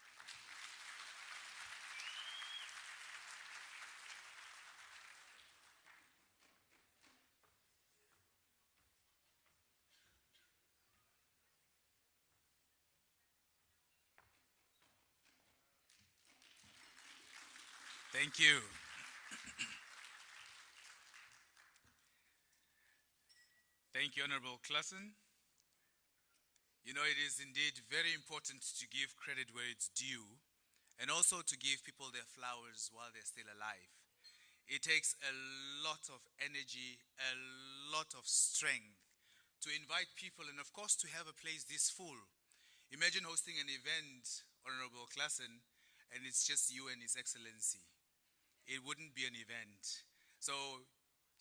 Thank you. Thank you, Honorable Klassen. You know, it is indeed very important to give credit where it's due and also to give people their flowers while they're still alive. It takes a lot of energy, a lot of strength to invite people and, of course, to have a place this full. Imagine hosting an event, Honorable Klassen, and it's just you and His Excellency. It wouldn't be an event. So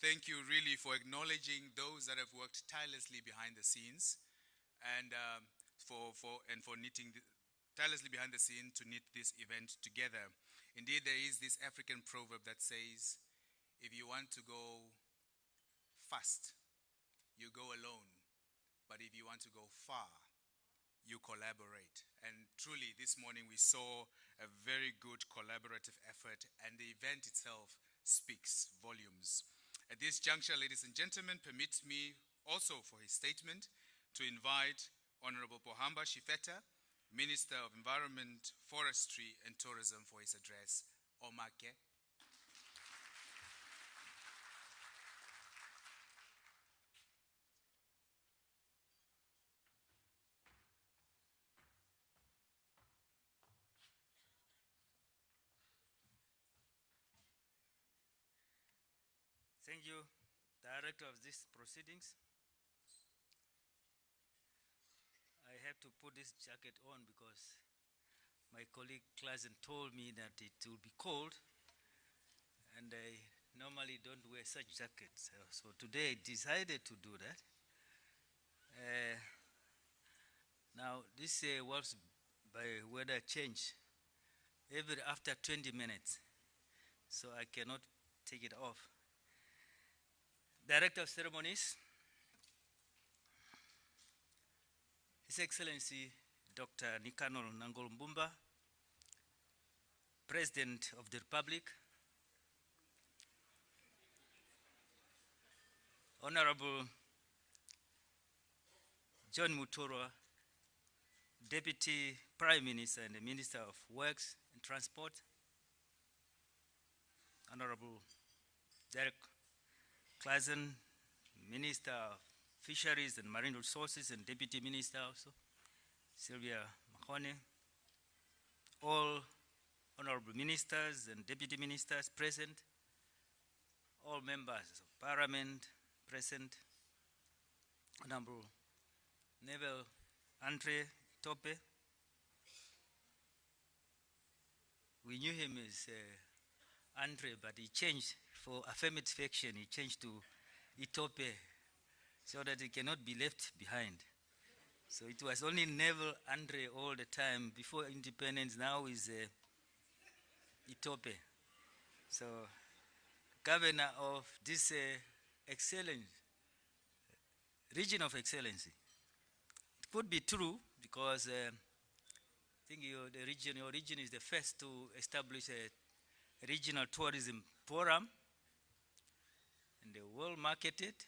thank you really for acknowledging those that have worked tirelessly behind the scenes and for knitting tirelessly behind the scene to knit this event together. Indeed, there is this African proverb that says, if you want to go fast, you go alone. But if you want to go far, you collaborate. And truly, this morning we saw a very good collaborative effort, and the event itself speaks volumes. At this juncture, ladies and gentlemen, permit me, Also for his statement, to invite Honorable Pohamba Shifeta, Minister of Environment, Forestry and Tourism, for his address. Omake. Thank you, Director of these proceedings. I have to put this jacket on because my colleague Klassen told me that it will be cold, and I normally don't wear such jackets. So today I decided to do that. Now this works by weather change every after 20 minutes, so I cannot take it off. Director of Ceremonies, His Excellency Dr. Nicanor Nangol Mbumba, President of the Republic, Honorable John Mutorwa, Deputy Prime Minister and the Minister of Works and Transport, Honorable Derek Klassen, Minister of Fisheries and Marine Resources and Deputy Minister also, Sylvia Mahone, all honorable ministers and deputy ministers present, all members of Parliament present, Honorable Neville Andre Tope. We knew him as Andre, but he changed for affirmative action. He changed to Itope so that he cannot be left behind. So it was only Neville Andre all the time before independence. Now is Itope. So governor of this excellence, region of excellency. It could be true because I think your region is the first to establish a regional tourism forum, and they will market it.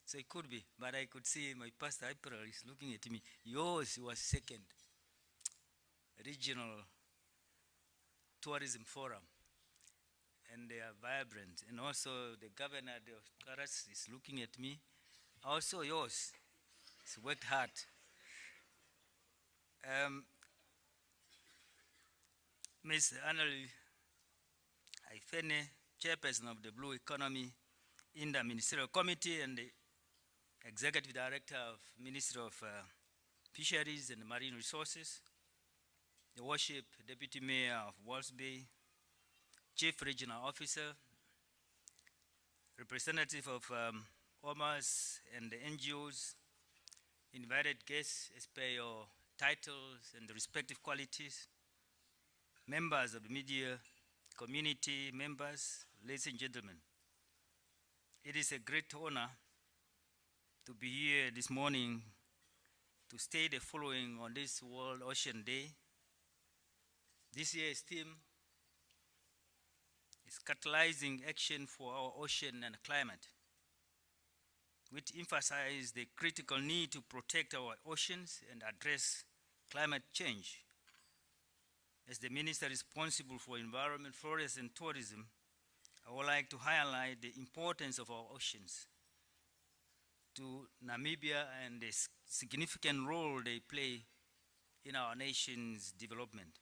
So it could be, but I could see my pastor April is looking at me. Yours was second, regional tourism forum, and they are vibrant. And also the governor of Karas is looking at me. Also yours, it's worked hard. Ms. Annalie Aifene, chairperson of the Blue Economy in the Ministerial Committee and the Executive Director of Ministry of Fisheries and Marine Resources, the Worship Deputy Mayor of Walvisbay, Chief Regional Officer, representative of OMAS and the NGOs, invited guests as per your titles and the respective qualities, members of the media, community members, ladies and gentlemen. It is a great honor to be here this morning to state the following on this World Ocean Day. This year's theme is catalyzing action for our ocean and climate, which emphasizes the critical need to protect our oceans and address climate change. As the minister responsible for environment, forest, and tourism, I would like to highlight the importance of our oceans to Namibia and the significant role they play in our nation's development.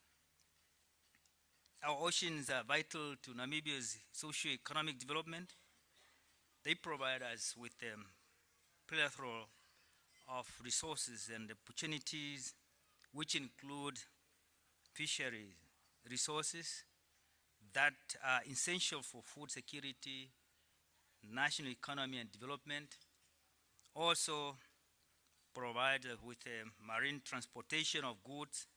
Our oceans are vital to Namibia's socio-economic development. They provide us with a plethora of resources and opportunities, which include fishery resources that are essential for food security, national economy and development. Also provide with marine transportation of goods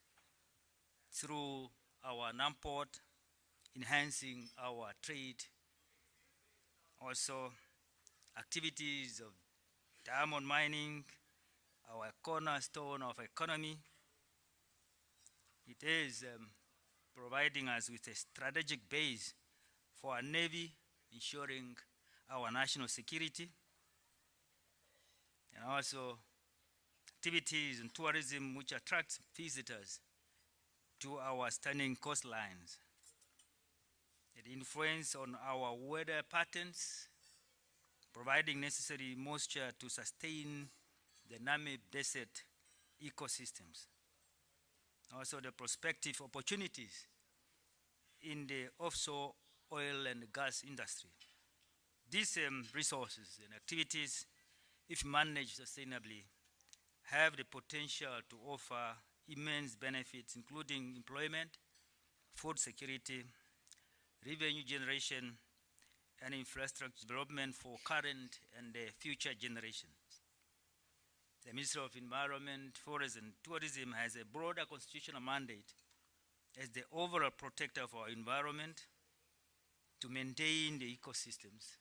through our NAMPORT, enhancing our trade. Also activities of diamond mining, our cornerstone of economy. It is providing us with a strategic base for our Navy, ensuring our national security. and also activities and tourism which attracts visitors to our stunning coastlines. It influences on our weather patterns, providing necessary moisture to sustain the Namib desert ecosystems. Also the prospective opportunities in the offshore oil and gas industry. These resources and activities, if managed sustainably, have the potential to offer immense benefits, including employment, food security, revenue generation, and infrastructure development for current and future generations. The Ministry of Environment, Forest and Tourism has a broader constitutional mandate as the overall protector of our environment to maintain the ecosystems,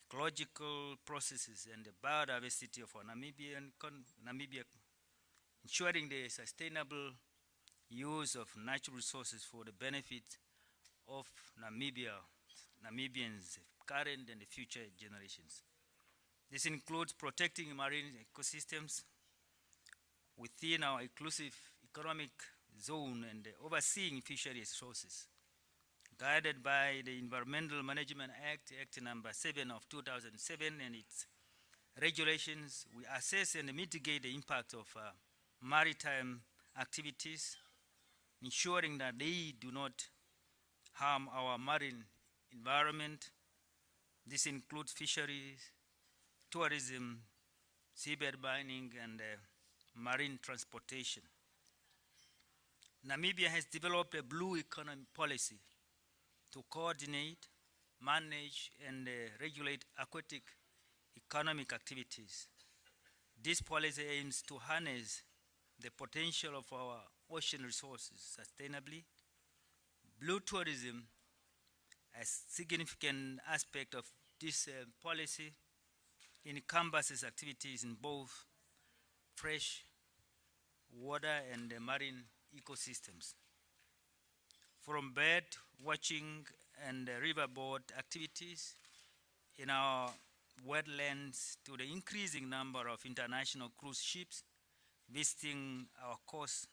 ecological processes, and the biodiversity of our Namibia, ensuring the sustainable use of natural resources for the benefit of Namibians, current and future generations. This includes protecting marine ecosystems within our inclusive economic zone and overseeing fisheries resources. Guided by the Environmental Management Act, Act number 7 of 2007 and its regulations, we assess and mitigate the impact of maritime activities, ensuring that they do not harm our marine environment. This includes fisheries, tourism, seabed mining, and marine transportation. Namibia has developed a blue economy policy to coordinate, manage, and regulate aquatic economic activities. This policy aims to harness the potential of our ocean resources sustainably. Blue tourism, a significant aspect of this policy, encompasses activities in both fresh water and marine ecosystems. From bird watching and riverboat activities in our wetlands to the increasing number of international cruise ships visiting our coast,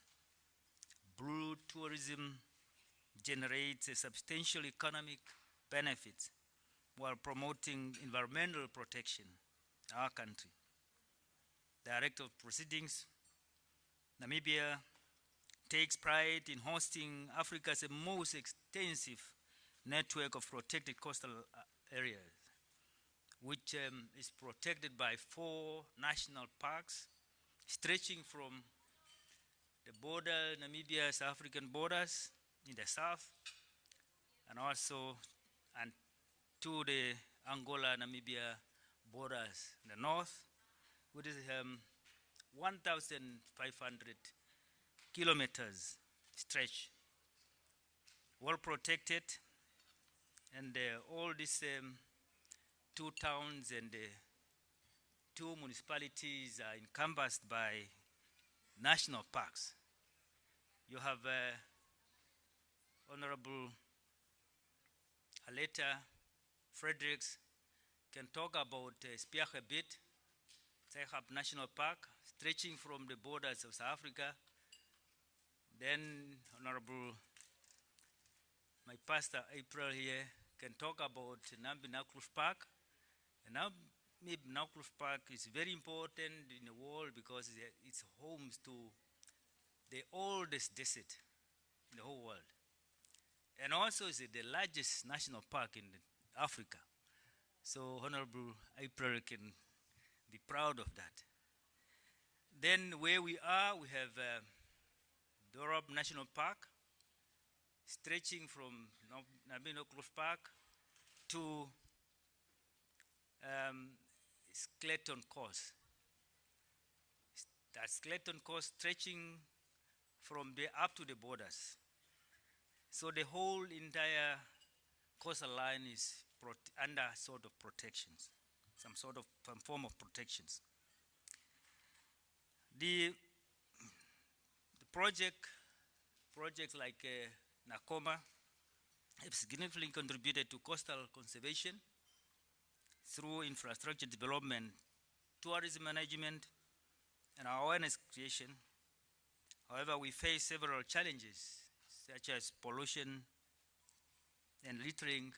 blue tourism generates a substantial economic benefits while promoting environmental protection in our country. Director of Proceedings, Namibia takes pride in hosting Africa's most extensive network of protected coastal areas, which is protected by 4 national parks stretching from the border, Namibia's African borders in the south, and also and to the Angola-Namibia borders in the north, which is 1,500 kilometers stretch, well protected, and all these 2 towns and 2 municipalities are encompassed by national parks. You have Honorable Aleta Fredericks can talk about Spiach a bit, Tsehab National Park, stretching from the borders of South Africa. Then Honorable, my pastor April here, can talk about Namib Naukluft Park. And Namib Naukluft Park is very important in the world because it's home to the oldest desert in the whole world. And also it's the largest national park in Africa. So Honorable April can be proud of that. Then where we are, we have Dorop National Park, stretching from Namib Naukluft Park to Skeleton Coast. That Skeleton Coast stretching from there up to the borders. So the whole entire coastal line is under sort of protections, some form of protections. The projects like Nakoma have significantly contributed to coastal conservation through infrastructure development tourism management, and awareness creation. However, we face several challenges, such as pollution and littering,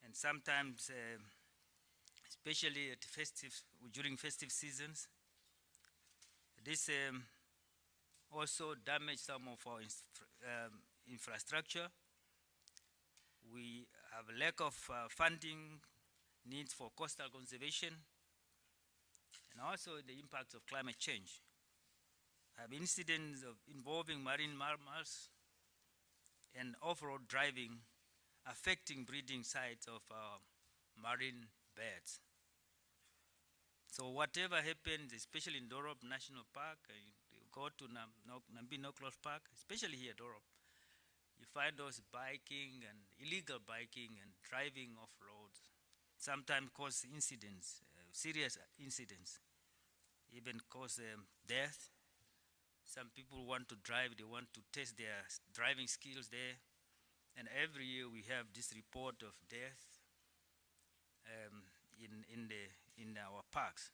and sometimes, especially during festive seasons. This also damaged some of our infrastructure. We have a lack of funding needs for coastal conservation, and also the impacts of climate change. Have incidents involving marine mammals and off-road driving affecting breeding sites of marine birds. So whatever happens, especially in Dorop National Park, you go to Namibia Park, especially here at Dorop, you find those biking and illegal biking and driving off-road, sometimes cause incidents, serious incidents, even cause death. Some people want to drive, they want to test their driving skills there. And every year we have this report of death in our parks.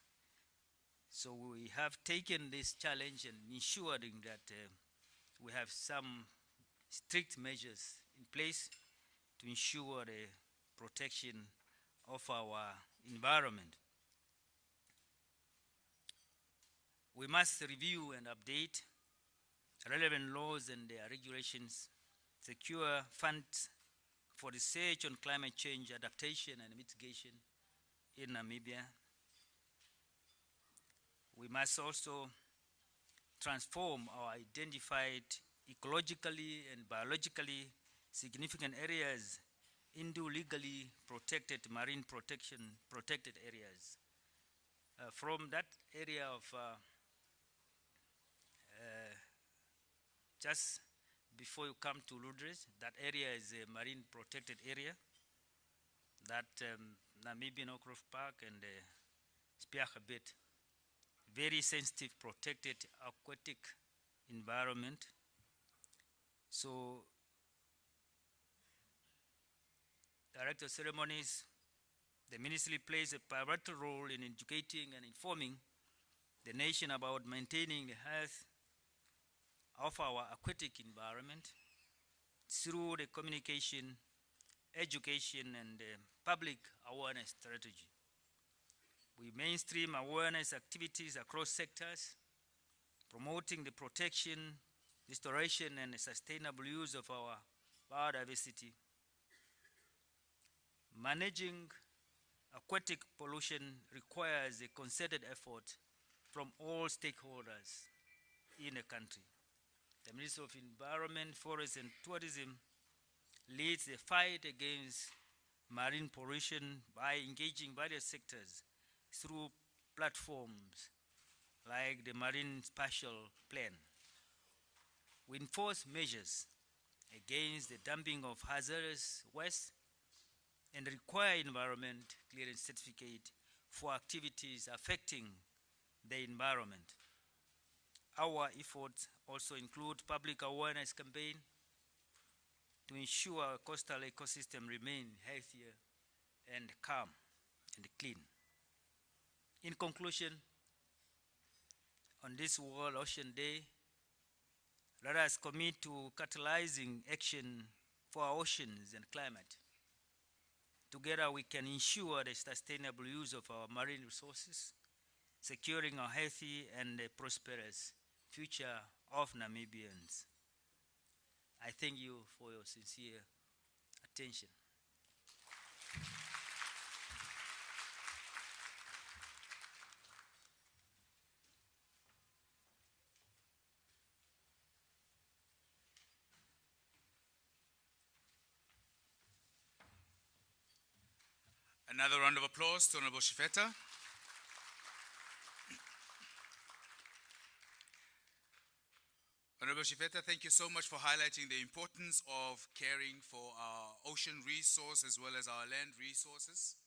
So we have taken this challenge and ensuring that we have some strict measures in place to ensure the protection of our environment. We must review and update relevant laws and their regulations, secure funds for research on climate change adaptation and mitigation in Namibia. We must also transform our identified ecologically and biologically significant areas into legally protected marine protected areas. From that area of just before you come to Ludres, that area is a marine protected area. That Namibian Oak Grove Park and Spiachabit, very sensitive protected aquatic environment. So, Director of Ceremonies, the ministry plays a pivotal role in educating and informing the nation about maintaining the health of our aquatic environment through the communication, education, and public awareness strategy. We mainstream awareness activities across sectors, promoting the protection, restoration, and sustainable use of our biodiversity. Managing aquatic pollution requires a concerted effort from all stakeholders in the country. The Ministry of Environment, Forests and Tourism leads the fight against marine pollution by engaging various sectors through platforms like the Marine Spatial Plan. We enforce measures against the dumping of hazardous waste and require environment clearance certificate for activities affecting the environment. Our efforts also include public awareness campaign to ensure our coastal ecosystem remain healthier and calm and clean. In conclusion, on this World Ocean Day, let us commit to catalyzing action for our oceans and climate. Together we can ensure the sustainable use of our marine resources, securing a healthy and prosperous future of Namibians. I thank you for your sincere attention. Another round of applause to Honorable Shifeta. Honorable Shifeta, thank you so much for highlighting the importance of caring for our ocean resource as well as our land resources.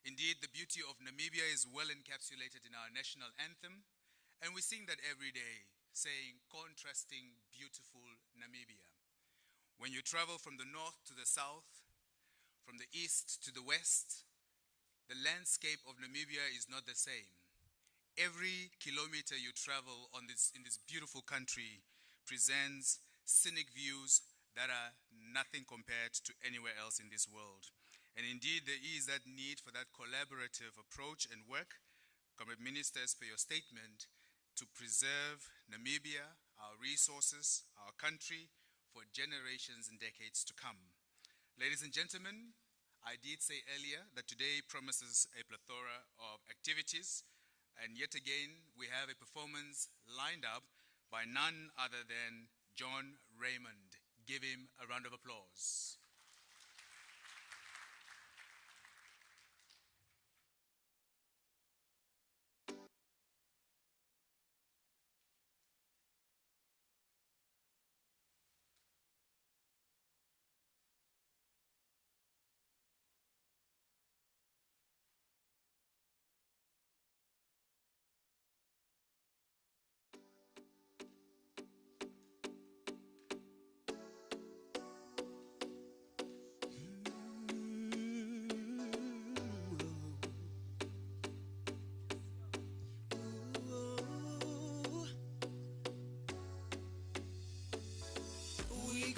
Indeed, the beauty of Namibia is well encapsulated in our national anthem, and we sing that every day, saying, contrasting beautiful Namibia. When you travel from the north to the south, from the east to the west, the landscape of Namibia is not the same. Every kilometer you travel in this beautiful country presents scenic views that are nothing compared to anywhere else in this world. And indeed, there is that need for that collaborative approach and work, Comrade Minister, as per your statement, to preserve Namibia, our resources, our country, for generations and decades to come. Ladies and gentlemen, I did say earlier that today promises a plethora of activities, and yet again, we have a performance lined up by none other than John Raymond. Give him a round of applause.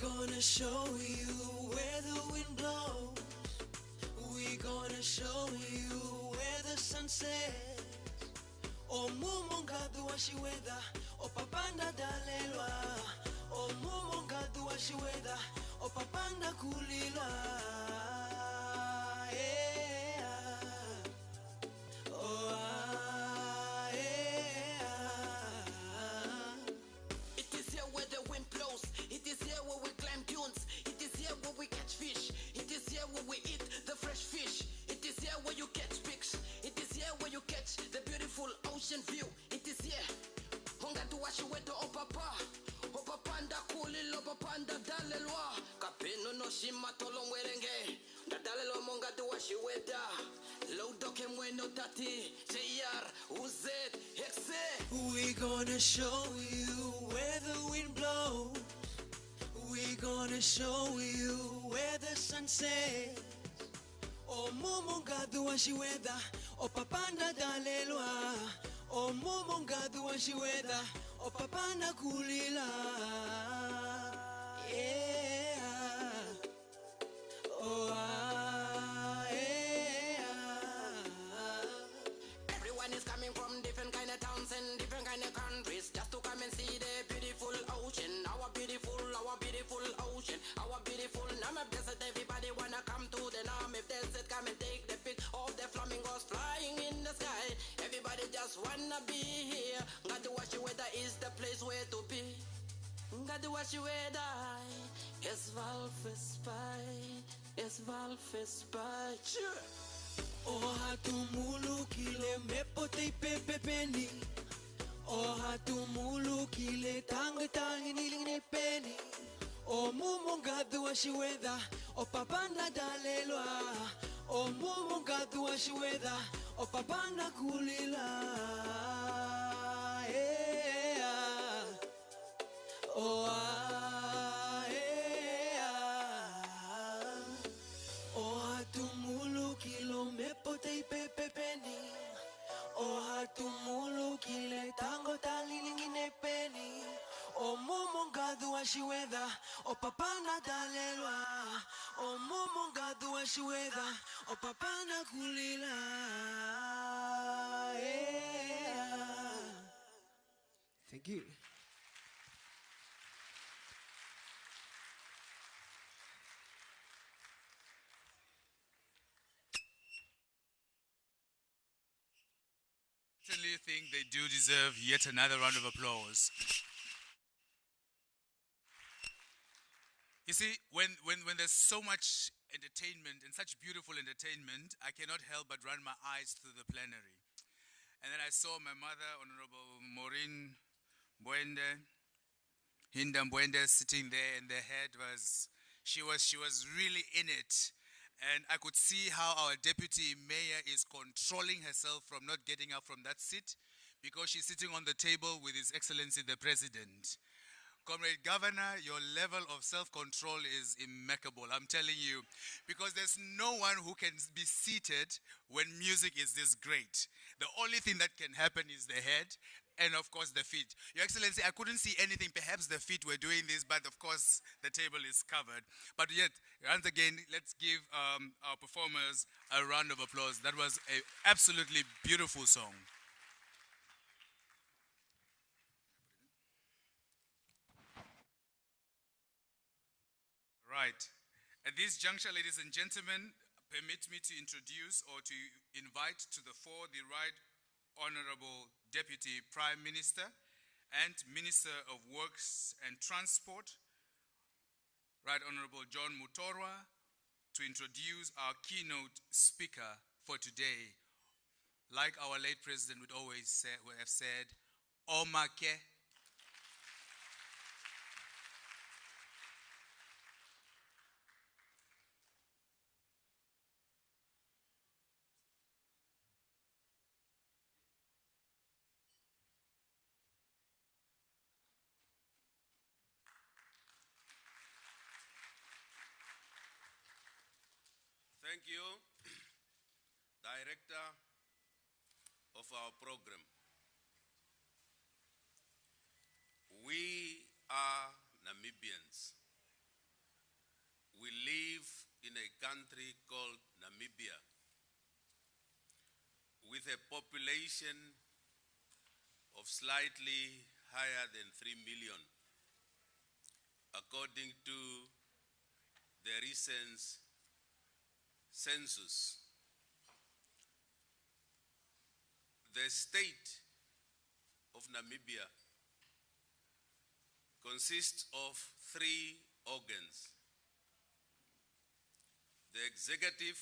Gonna show you where the wind blows. We gonna show you where the sun sets. O mumongadu wa shiweda, o papanda dalelwa. O mumongadu wa shiweda, o papanda kulilwa. It is here where the wind blows. It is here where we climb dunes. It is here where we catch fish. It is here where we eat the fresh fish. It is here where you catch pigs. It is here where you catch the beautiful ocean view. It is here. Honga tu washi weto o papa. O papanda kulilo papanda dalelwa. Kapeno no shima tolo mwerenge. Da dalelwa monga tu washi weta. Lodoke mweno tati. JR uzet hexe. We gonna show you where the wind blows. We gonna show you where the sun sets. O mumongadu wa shiweda, o papanda dalelwa. O mumongadu wa shiweda, o papanda kulila. Yeah. Oh, everyone is coming from different kind of towns and different kind of countries just to come and see the beautiful ocean. Our beautiful ocean. Our beautiful Namib Desert. Everybody wanna come to the Namib Desert. Come and take the pic of the flamingos flying in the sky. Everybody just wanna be here. Ngadiwashi weather is the place where to be. Ngadiwashi weather. Yes, Walvisbay. Yes, Walvisbay. Sure. O hatumulu kile mepotei pepepeni. O hatumulu kile tangi nilingne peni. O mumongadu wa shiweda, o papanda dalelwa. O mumongadu wa shiweda, o papanda kulila. Yeah. Oh, o hatumulu kilo mepotei pepepeni. O hatumulu kile tango talilingine peni. O mumongadu wa shiweda, o papanda dalelwa. O mumongadu wa shiweda, o papanda kulila. Yeah. Thank you. I certainly think they do deserve yet another round of applause. You see, when there's so much entertainment and such beautiful entertainment, I cannot help but run my eyes through the plenary. And then I saw my mother, Honorable Maureen Mbwende, Hinda Mbwende, sitting there, and she was really in it. And I could see how our deputy mayor is controlling herself from not getting up from that seat because she's sitting on the table with His Excellency the President. Comrade Governor, your level of self-control is impeccable, I'm telling you. Because there's no one who can be seated when music is this great. The only thing that can happen is the head and, of course, the feet. Your Excellency, I couldn't see anything. Perhaps the feet were doing this, but, of course, the table is covered. But yet, once again, let's give our performers a round of applause. That was an absolutely beautiful song. Right. At this juncture, ladies and gentlemen, permit me to introduce or to invite to the fore the Right Honorable Deputy Prime Minister and Minister of Works and Transport, Right Honorable John Mutorwa, to introduce our keynote speaker for today. Like our late president would always say, would have said, Omake. Thank you, Director of our program. We are Namibians. We live in a country called Namibia with a population of slightly higher than 3 million, according to the recent census. The state of Namibia consists of 3 organs: the executive,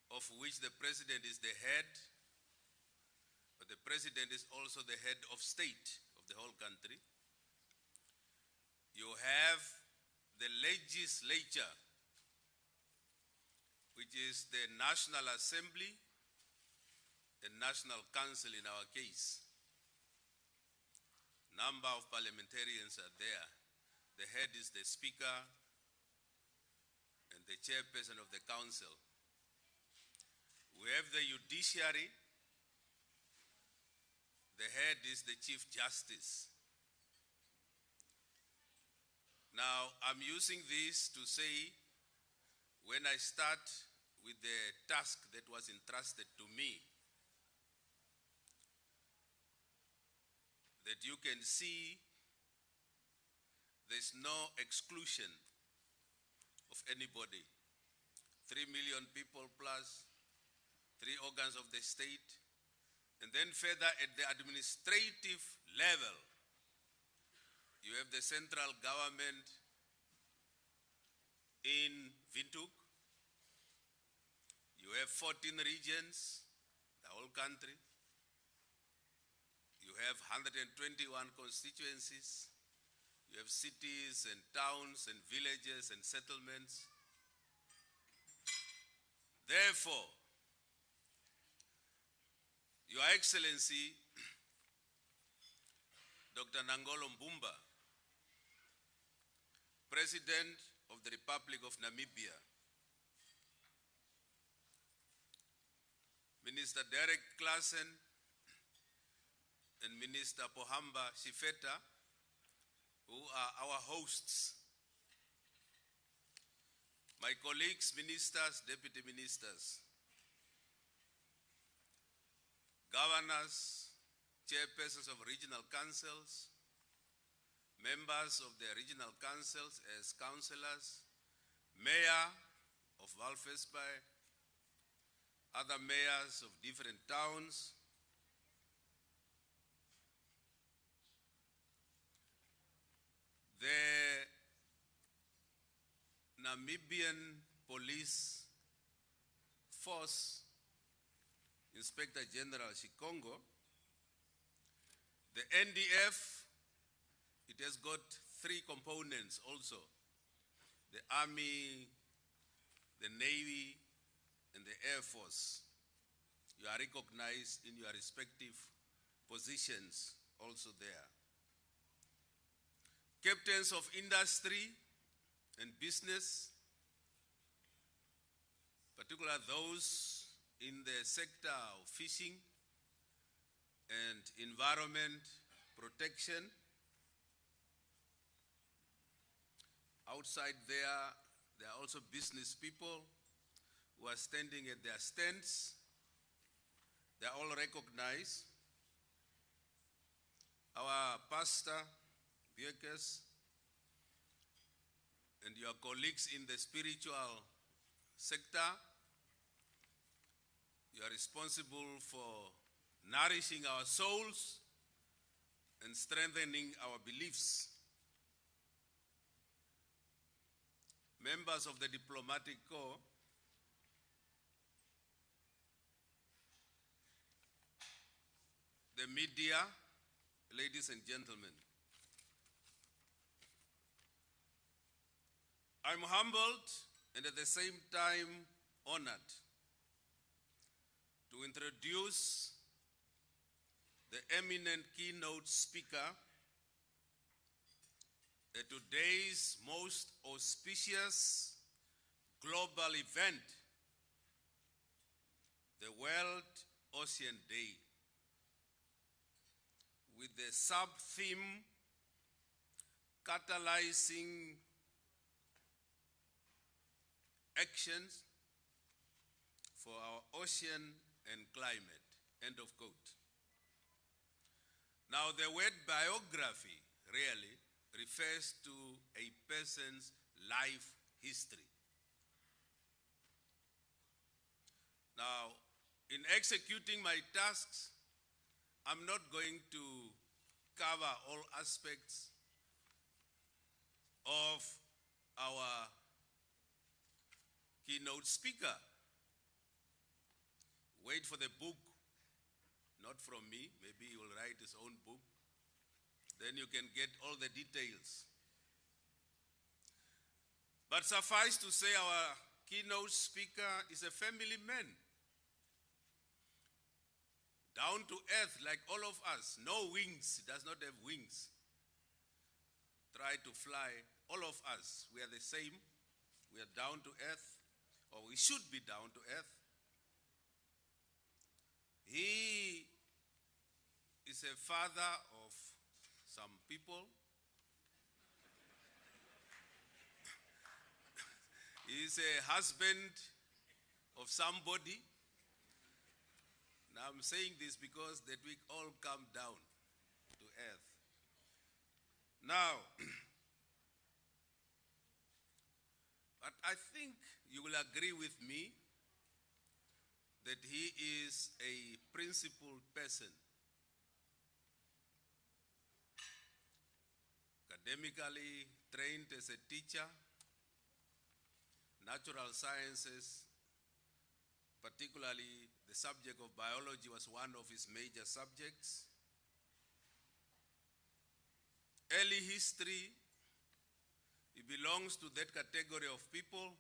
of which the president is the head, but the president is also the head of state of the whole country. You have the legislature, which is the National Assembly, the National Council in our case. Number of parliamentarians are there. The head is the speaker and the chairperson of the council. We have the judiciary. The head is the Chief Justice. Now, I'm using this to say, when I start with the task that was entrusted to me, that you can see there's no exclusion of anybody. 3 million people plus 3 organs of the state, and then further at the administrative level, you have the central government in Windhoek. You have 14 regions, the whole country. You have 121 constituencies. You have cities and towns and villages and settlements. Therefore, Your Excellency, Dr. Nangolo Mbumba, President of the Republic of Namibia, Minister Derek Claassen and Minister Pohamba Shifeta, who are our hosts, my colleagues, ministers, deputy ministers, governors, chairpersons of regional councils, members of the regional councils as councillors, mayor of Walvisbay, other mayors of different towns, the Namibian Police Force Inspector General Shikongo, the NDF, it has got 3 components also: the Army, the Navy, and the Air Force. You are recognized in your respective positions. also there. Captains of industry and business, particularly those in the sector of fishing and environment protection. Outside there are also business people who are standing at their stands. They are all recognized. Our pastor, Bierkes, and your colleagues in the spiritual sector, you are responsible for nourishing our souls and strengthening our beliefs. Members of the diplomatic corps, the media, ladies and gentlemen, I'm humbled and at the same time honored to introduce the eminent keynote speaker at today's most auspicious global event, the World Ocean Day, with the sub-theme catalyzing actions for our ocean and climate, end of quote. Now, the word biography really refers to a person's life history. Now, in executing my tasks, I'm not going to cover all aspects of our keynote speaker. Wait for the book, not from me. Maybe he will write his own book. Then you can get all the details. But suffice to say, our keynote speaker is a family man. Down to earth like all of us. No wings, he does not have wings. Try to fly, all of us, we are the same. We are down to earth, or we should be down to earth. He is a father of some people. He is a husband of somebody. Now I'm saying this because that we all come down to earth. Now, but I think you will agree with me that he is a principled person. Academically trained as a teacher, natural sciences, particularly the subject of biology was one of his major subjects. Early history, he belongs to that category of people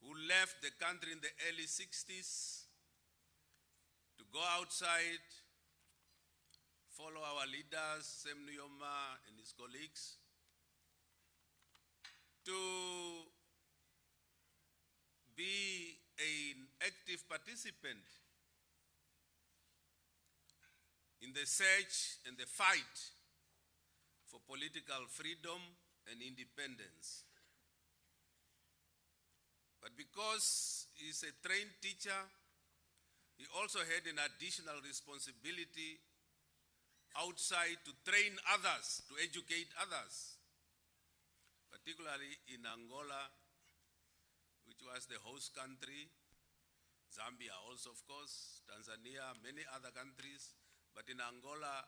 who left the country in the early 60s to go outside, follow our leaders, Sam Nujoma and his colleagues, to be an active participant in the search and the fight for political freedom and independence. But because he's a trained teacher, he also had an additional responsibility outside to train others, to educate others, particularly in Angola, which was the host country, Zambia also, of course, Tanzania, many other countries, but in Angola,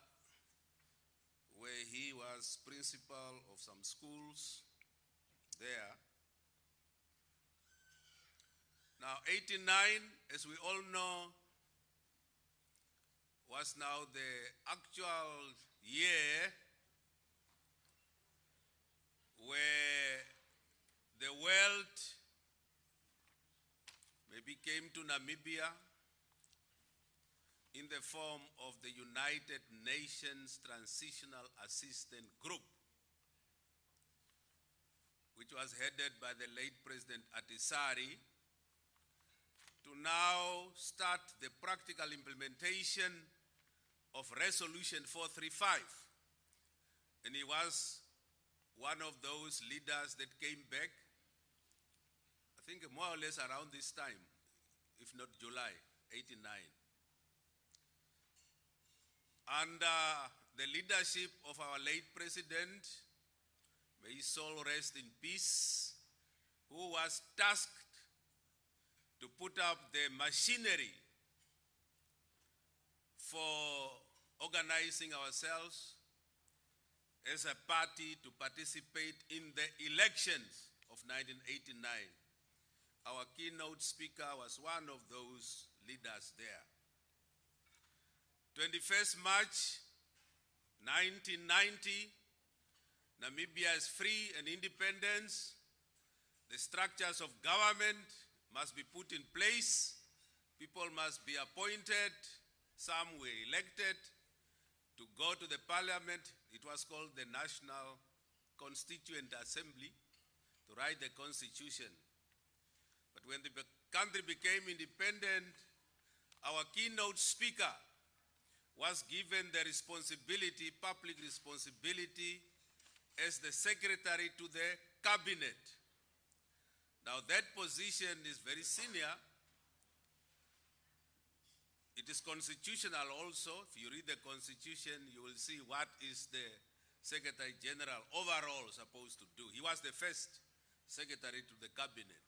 where he was principal of some schools there. Now, 89, as we all know, was now the actual year where the world maybe came to Namibia in the form of the United Nations Transitional Assistance Group, which was headed by the late President Atisari, to now start the practical implementation of Resolution 435. And he was one of those leaders that came back, I think more or less around this time, if not July, 89. Under the leadership of our late president, may his soul rest in peace, who was tasked to put up the machinery for organizing ourselves as a party to participate in the elections of 1989. Our keynote speaker was one of those leaders there. 21st March 1990, Namibia is free and independent. The structures of government must be put in place. People must be appointed. Some were elected to go to the parliament. It was called the National Constituent Assembly to write the constitution. But when the country became independent, our keynote speaker was given the responsibility, public responsibility, as the secretary to the cabinet. Now that position is very senior. It is constitutional also. If you read the constitution, you will see what is the Secretary General overall supposed to do. He was the first secretary to the cabinet.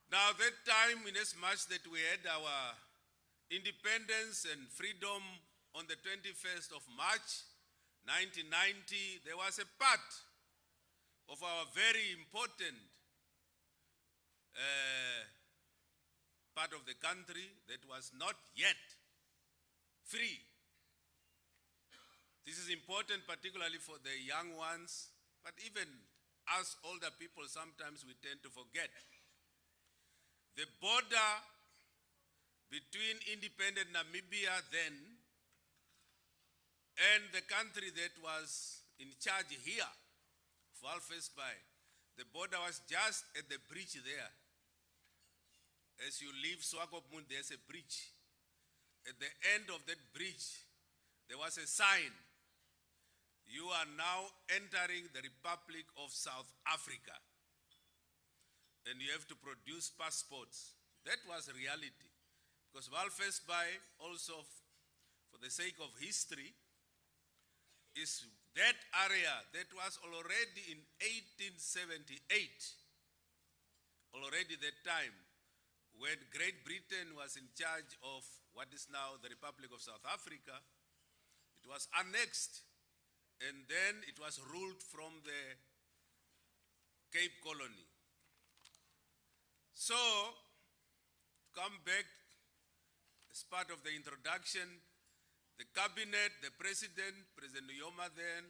Now that time, in as much that we had our independence and freedom on the 21st of March, 1990, there was a part of our very important part of the country that was not yet free. This is important particularly for the young ones, but even us older people, sometimes we tend to forget. The border between independent Namibia then and the country that was in charge here, Walvisbay, the border was just at the bridge there. As you leave Swakopmund, there's a bridge. At the end of that bridge, there was a sign. You are now entering the Republic of South Africa. And you have to produce passports. That was reality. Because Walvisbay, also for the sake of history, is that area that was already in 1878, already that time, when Great Britain was in charge of what is now the Republic of South Africa, it was annexed, and then it was ruled from the Cape Colony. So, come back, as part of the introduction, the cabinet, the president, President Nyoma then,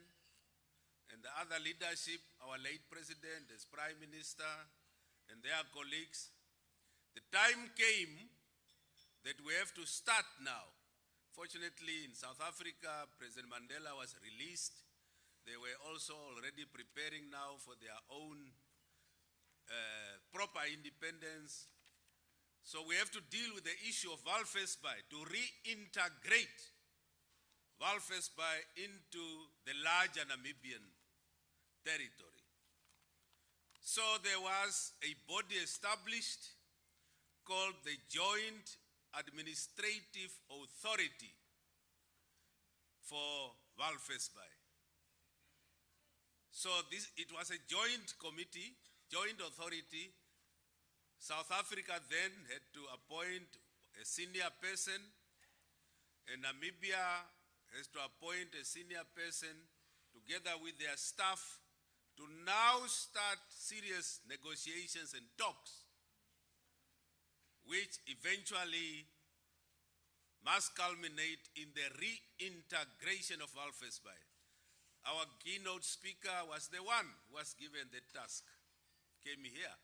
and the other leadership, our late president, as prime minister, and their colleagues, the time came that we have to start now. Fortunately, in South Africa, President Mandela was released. They were also already preparing now for their own proper independence. So we have to deal with the issue of Walvisbay, to reintegrate Walvisbay into the larger Namibian territory. So there was a body established called the Joint Administrative Authority for Walvisbay. So it was a joint committee, joint authority. South Africa then had to appoint a senior person, and Namibia has to appoint a senior person together with their staff to now start serious negotiations and talks, which eventually must culminate in the reintegration of Walvisbay. Our keynote speaker was the one who was given the task, came here.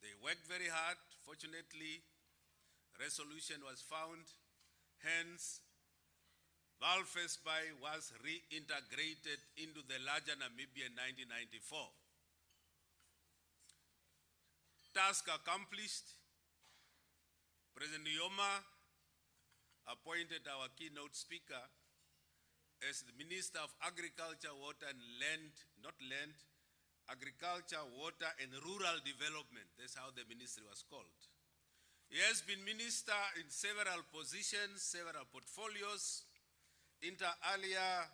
They worked very hard. Fortunately, resolution was found. Hence, Walvisbay was reintegrated into the larger Namibia in 1994. Task accomplished. President Nyoma appointed our keynote speaker as the Minister of Agriculture, Water and Agriculture, Water and Rural Development. That's how the ministry was called. He has been minister in several positions, several portfolios. Inter alia,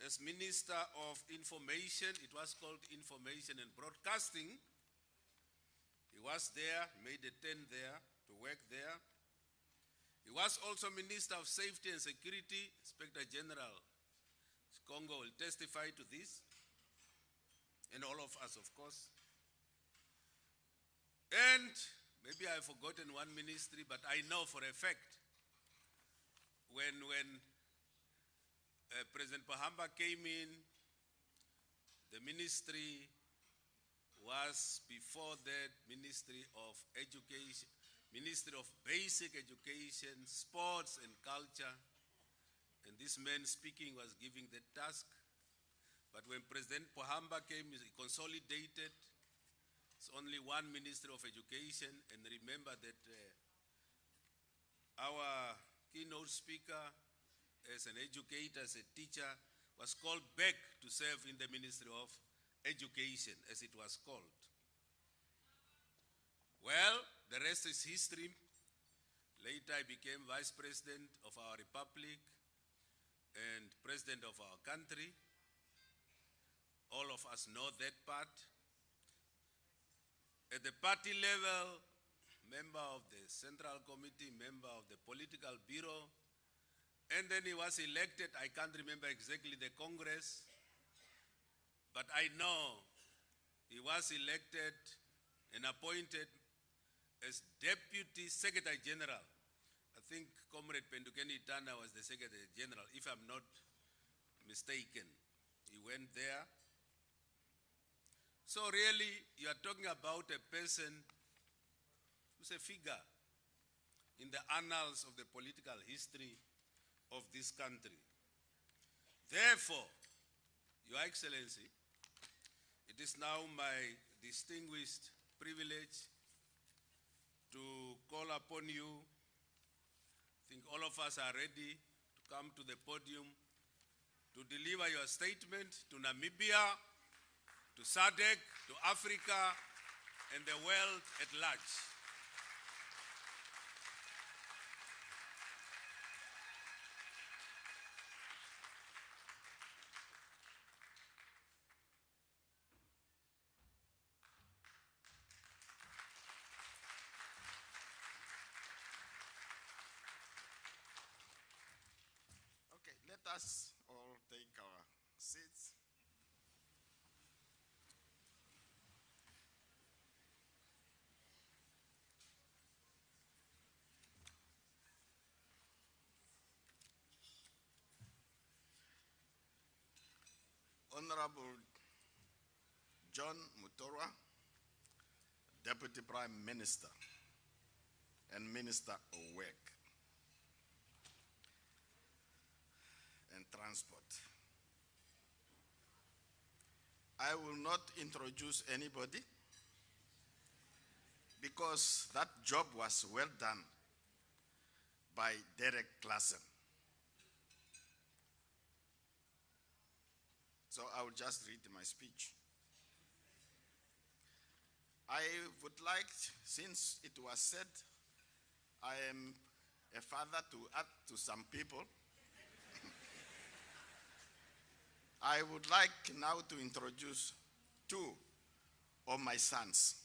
as Minister of Information, it was called Information and Broadcasting. He was there, made a tent there, to work there. He was also Minister of Safety and Security. Inspector General Congo will testify to this, and all of us, of course. And maybe I've forgotten one ministry, but I know for a fact, when President Pahamba came in, the ministry was before that Ministry of Education, Ministry of Basic Education, Sports and Culture. And this man speaking was giving the task. But when President Pahamba came, he consolidated. It's only one Ministry of Education. And remember that our keynote speaker, as an educator, as a teacher, was called back to serve in the Ministry of Education, as it was called. Well, the rest is history. Later I became Vice President of our Republic and President of our country. All of us know that part. At the party level, member of the Central Committee, member of the Political Bureau, and then he was elected, I can't remember exactly the Congress, but I know he was elected and appointed as Deputy Secretary General. I think Comrade Pendukeni Tana was the Secretary General, if I'm not mistaken. He went there. So really, you are talking about a person who's a figure in the annals of the political history of this country. Therefore, Your Excellency, it is now my distinguished privilege to call upon you. I think all of us are ready to come to the podium to deliver your statement to Namibia, to SADC, to Africa, and the world at large. Okay, let us all take our seats. Honorable John Mutorwa, Deputy Prime Minister and Minister of Work and Transport. I will not introduce anybody because that job was well done by Derek Claassen. So I will just read my speech. I would like, since it was said, I am a father to add to some people. I would like now to introduce two of my sons.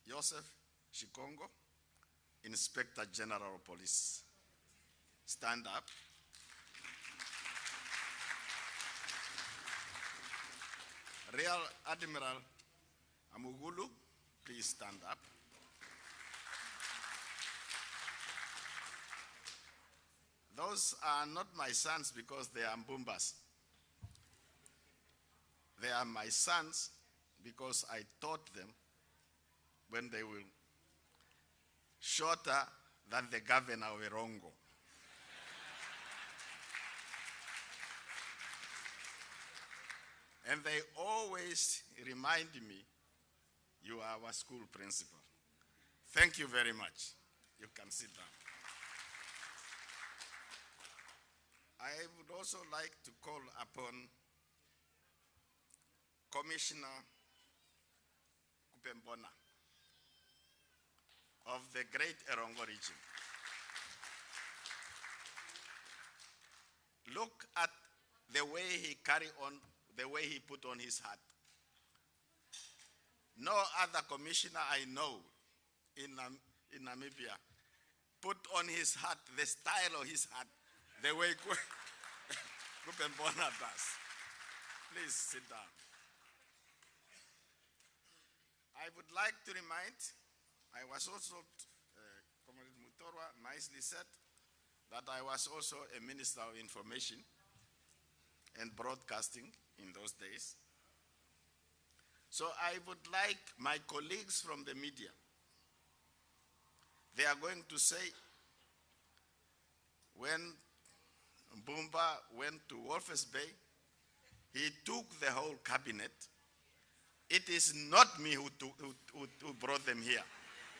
Joseph Shikongo, Inspector General of Police. Stand up. Real Admiral Amugulu, please stand up. Those are not my sons because they are Mbumbas. They are my sons because I taught them when they were shorter than the governor of Erongo. And they always remind me, you are our school principal. Thank you very much. You can sit down. I would also like to call upon Commissioner Kupembona of the Great Erongo region. Look at the way he carried on, the way he put on his hat. No other commissioner I know in Namibia put on his hat, the style of his hat, the way Kupembona does. Please sit down. I would like to remind, I was also, Comrade Mutorwa nicely said, that I was also a Minister of Information and Broadcasting in those days. So I would like my colleagues from the media, they are going to say, when Mbumba went to Walvisbay, he took the whole cabinet. It is not me who brought them here.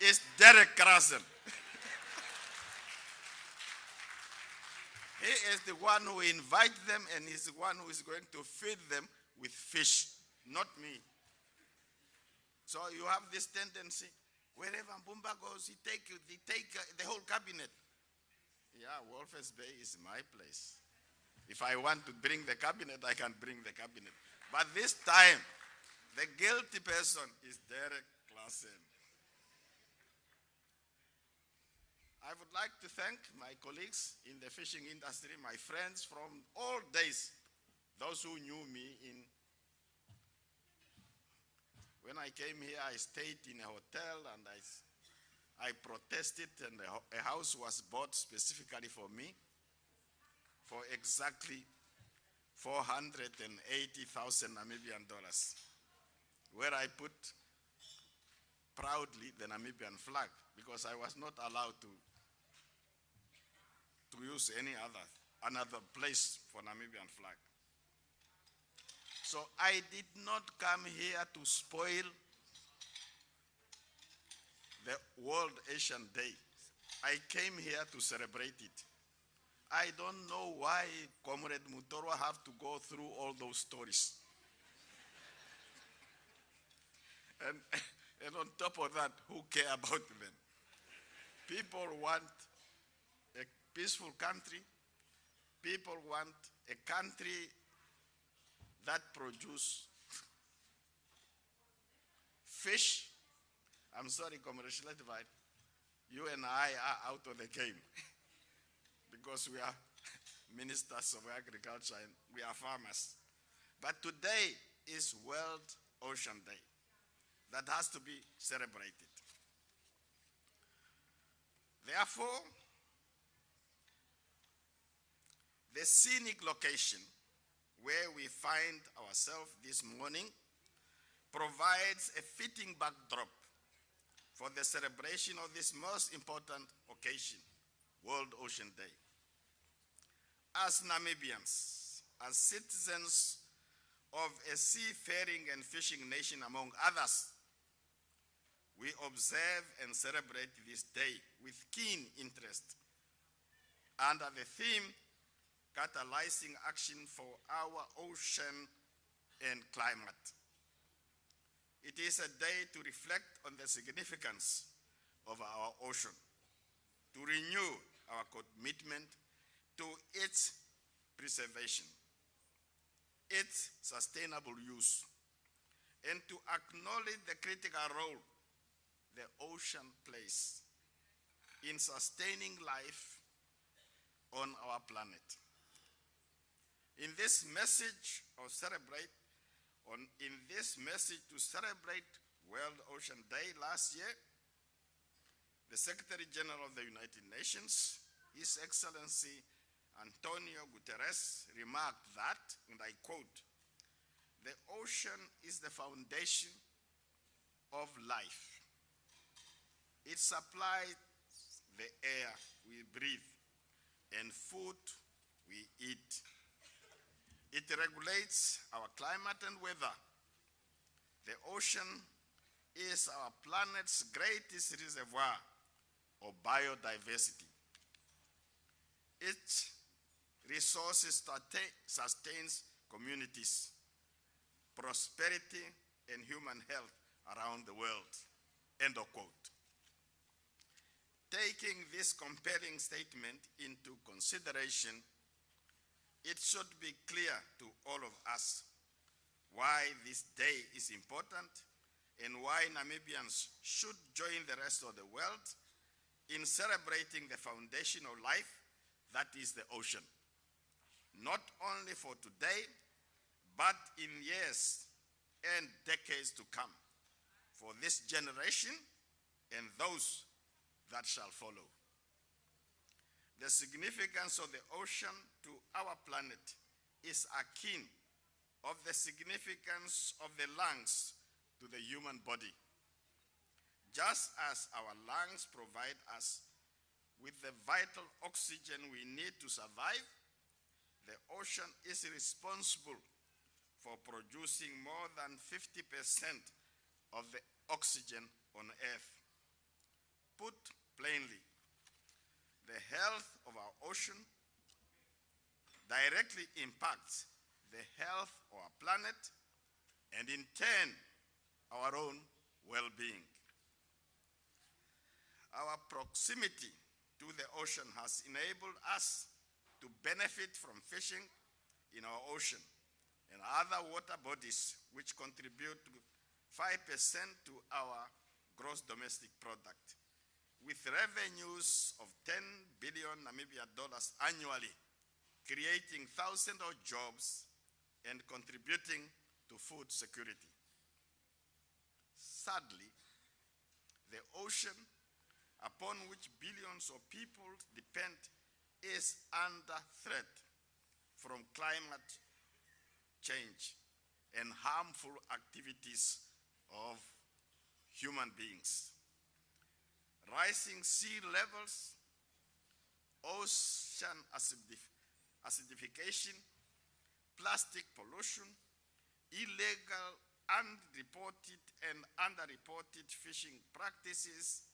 It's Derek Krasen. He is the one who invited them, and he's the one who is going to feed them with fish, not me. So you have this tendency, wherever Mbumba goes, he take the whole cabinet. Yeah, Walvisbay is my place. If I want to bring the cabinet, I can bring the cabinet. But this time, the guilty person is Derek Klassen. I would like to thank my colleagues in the fishing industry, my friends from all days, those who knew me when I came here, I stayed in a hotel and I protested, and a house was bought specifically for me for exactly 480,000 Namibian dollars, where I put proudly the Namibian flag, because I was not allowed to use another place for Namibian flag. So I did not come here to spoil the World Asian Day. I came here to celebrate it. I don't know why Comrade Mutorwa have to go through all those stories. And on top of that, who care about them? People want a peaceful country. People want a country that produces fish. I'm sorry, Comrade Schlettweit, you and I are out of the game because we are ministers of agriculture and we are farmers. But today is World Ocean Day. That has to be celebrated. Therefore, the scenic location where we find ourselves this morning provides a fitting backdrop for the celebration of this most important occasion, World Ocean Day. As Namibians, as citizens of a seafaring and fishing nation among others, we observe and celebrate this day with keen interest under the theme, Catalyzing Action for Our Ocean and Climate. It is a day to reflect on the significance of our ocean, to renew our commitment to its preservation, its sustainable use, and to acknowledge the critical role the ocean plays in sustaining life on our planet. In this message to celebrate World Ocean Day last year, the Secretary General of the United Nations, His Excellency Antonio Guterres, remarked that, and I quote, The ocean is the foundation of life. It supplies the air we breathe and food we eat. It regulates our climate and weather. The ocean is our planet's greatest reservoir of biodiversity. Its resources sustains communities, prosperity, and human health around the world. End of quote. Taking this compelling statement into consideration, it should be clear to all of us why this day is important and why Namibians should join the rest of the world in celebrating the foundation of life, that is the ocean. Not only for today, but in years and decades to come, for this generation and those that shall follow. The significance of the ocean to our planet is akin of the significance of the lungs to the human body. Just as our lungs provide us with the vital oxygen we need to survive, the ocean is responsible for producing more than 50% of the oxygen on Earth. Put plainly, the health of our ocean directly impacts the health of our planet and in turn our own well-being. Our proximity to the ocean has enabled us to benefit from fishing in our ocean and other water bodies, which contribute to 5% to our gross domestic product, with revenues of 10 billion Namibia dollars annually, creating thousands of jobs and contributing to food security. Sadly, the ocean, upon which billions of people depend, is under threat from climate change and harmful activities of human beings. Rising sea levels, ocean acidification, plastic pollution, illegal, unreported and underreported fishing practices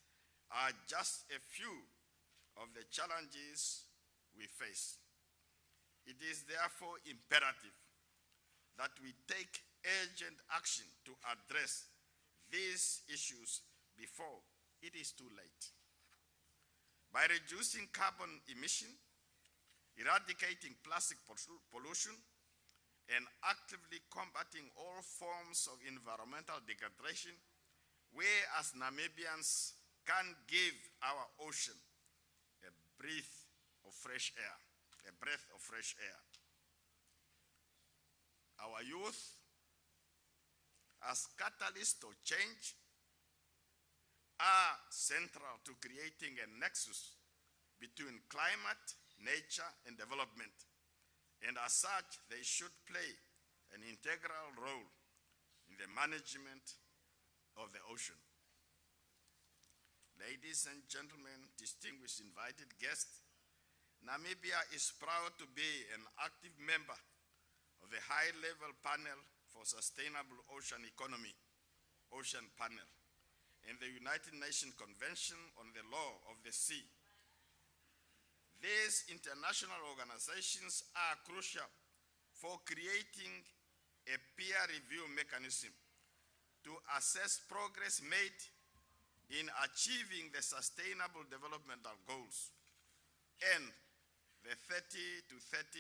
are just a few of the challenges we face. It is therefore imperative that we take urgent action to address these issues before it is too late. By reducing carbon emission, eradicating plastic pollution, and actively combating all forms of environmental degradation, we as Namibians can give our ocean a breath of fresh air. Our youth, as catalysts of change, are central to creating a nexus between climate, nature, and development. And as such, they should play an integral role in the management of the ocean. Ladies and gentlemen, distinguished invited guests, Namibia is proud to be an active member of the high-level panel for sustainable ocean economy, Ocean Panel, and the United Nations Convention on the Law of the Sea. These international organizations are crucial for creating a peer review mechanism to assess progress made in achieving the Sustainable Developmental Goals and the 30 to 30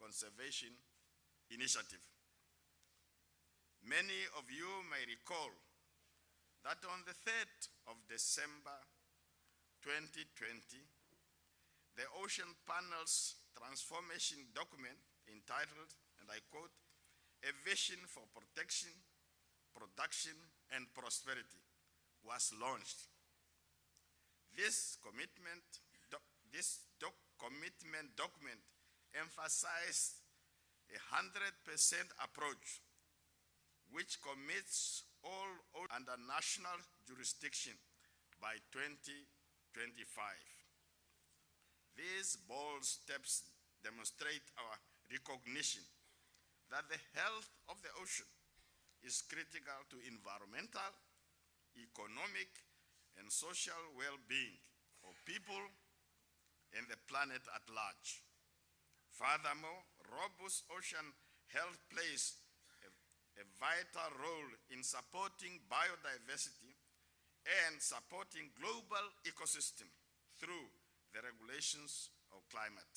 Conservation Initiative. Many of you may recall that on the 3rd of December 2020, the Ocean Panel's transformation document entitled, and I quote, "A Vision for Protection, Production, and Prosperity" was launched. This commitment document emphasized a 100% approach which commits all under national jurisdiction by 2025. These bold steps demonstrate our recognition that the health of the ocean is critical to environmental, economic, and social well-being of people and the planet at large. Furthermore, robust ocean health plays a vital role in supporting biodiversity and supporting global ecosystem through the regulations of climate.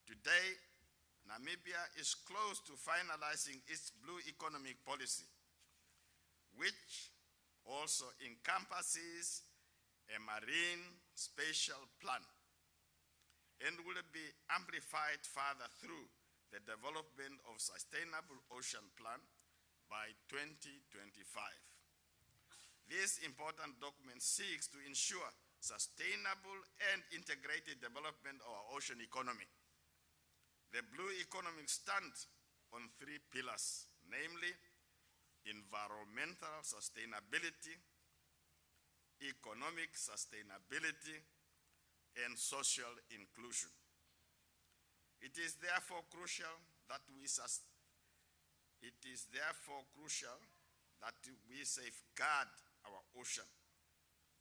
Today, Namibia is close to finalizing its blue economic policy, which also encompasses a marine spatial plan and will be amplified further through the development of Sustainable Ocean Plan by 2025. This important document seeks to ensure sustainable and integrated development of our ocean economy. The blue economy stands on 3 pillars, namely environmental sustainability, economic sustainability, and social inclusion. It is therefore crucial that we safeguard our ocean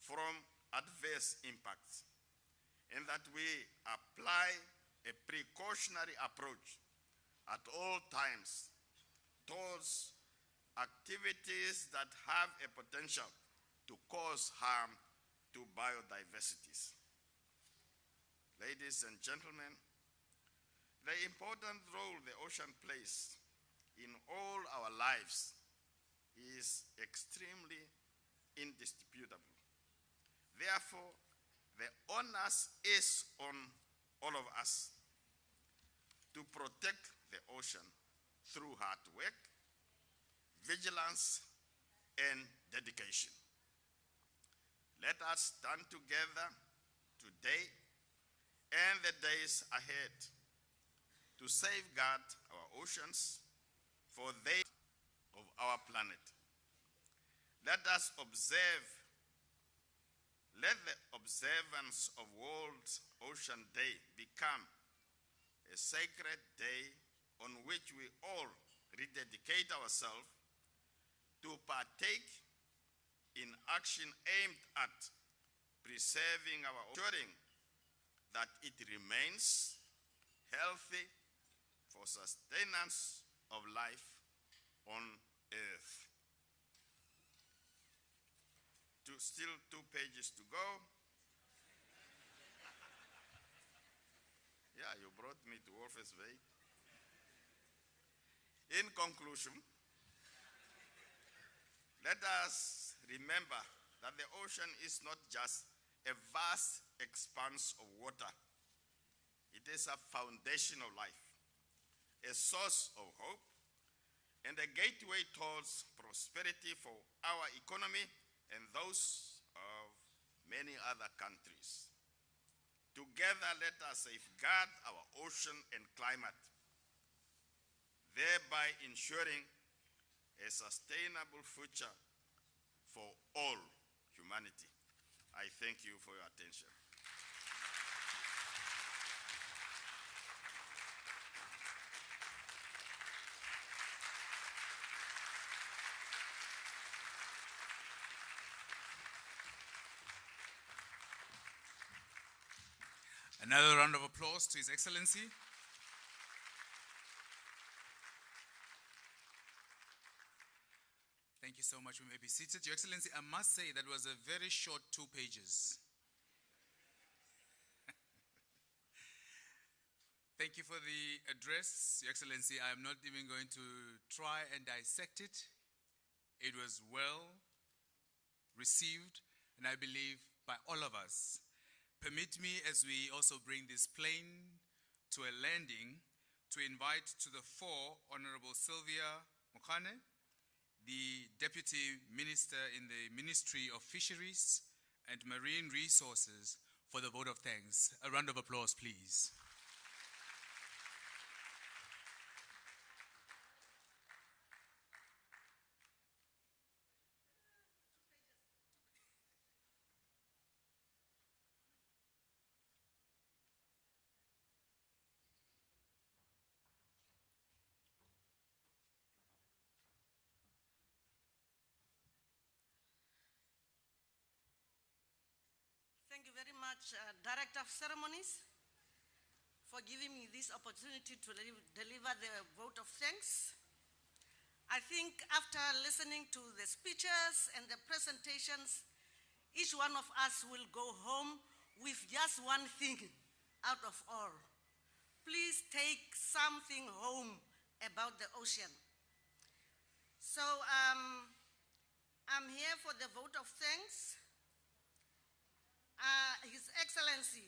from adverse impacts, and that we apply a precautionary approach at all times towards activities that have a potential to cause harm to biodiversities. Ladies and gentlemen, the important role the ocean plays in all our lives is extremely indisputable. Therefore, the onus is on all of us to protect the ocean through hard work, vigilance, and dedication. Let us stand together today and the days ahead to safeguard our oceans for they of our planet. Let the observance of World Ocean Day become a sacred day on which we all rededicate ourselves to partake in action aimed at preserving our ocean, ensuring that it remains healthy for sustenance of life on Earth. Still 2 pages to go. Yeah, you brought me to Walvisbay. In conclusion, let us remember that the ocean is not just a vast expanse of water. It is a foundation of life, a source of hope, and a gateway towards prosperity for our economy and those of many other countries. Together, let us safeguard our ocean and climate, thereby ensuring a sustainable future for all humanity. I thank you for your attention. Another round of applause to His Excellency. Thank you so much. We may be seated. Your Excellency, I must say that was a very short 2 pages. Thank you for the address, Your Excellency. I am not even going to try and dissect it. It was well received, and I believe by all of us. Permit me, as we also bring this plane to a landing, to invite to the fore Honorable Sylvia Mokane, the Deputy Minister in the Ministry of Fisheries and Marine Resources, for the vote of thanks. A round of applause, please. Thank you very much, Director of Ceremonies, for giving me this opportunity to deliver the vote of thanks. I think after listening to the speeches and the presentations, each one of us will go home with just one thing out of all. Please take something home about the ocean. So I'm here for the vote of thanks. His Excellency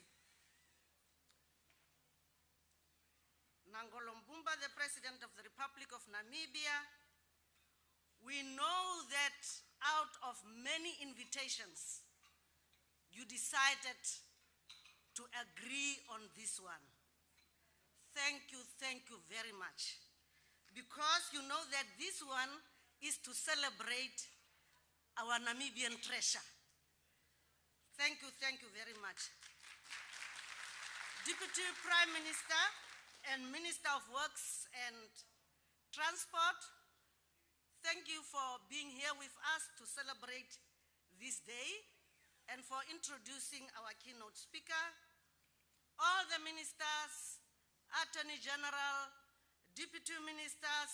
Nangolo Mbumba, the President of the Republic of Namibia, we know that out of many invitations, you decided to agree on this one. Thank you very much. Because you know that this one is to celebrate our Namibian treasure. Thank you very much. Deputy Prime Minister and Minister of Works and Transport, thank you for being here with us to celebrate this day and for introducing our keynote speaker. All the ministers, Attorney General, Deputy Ministers,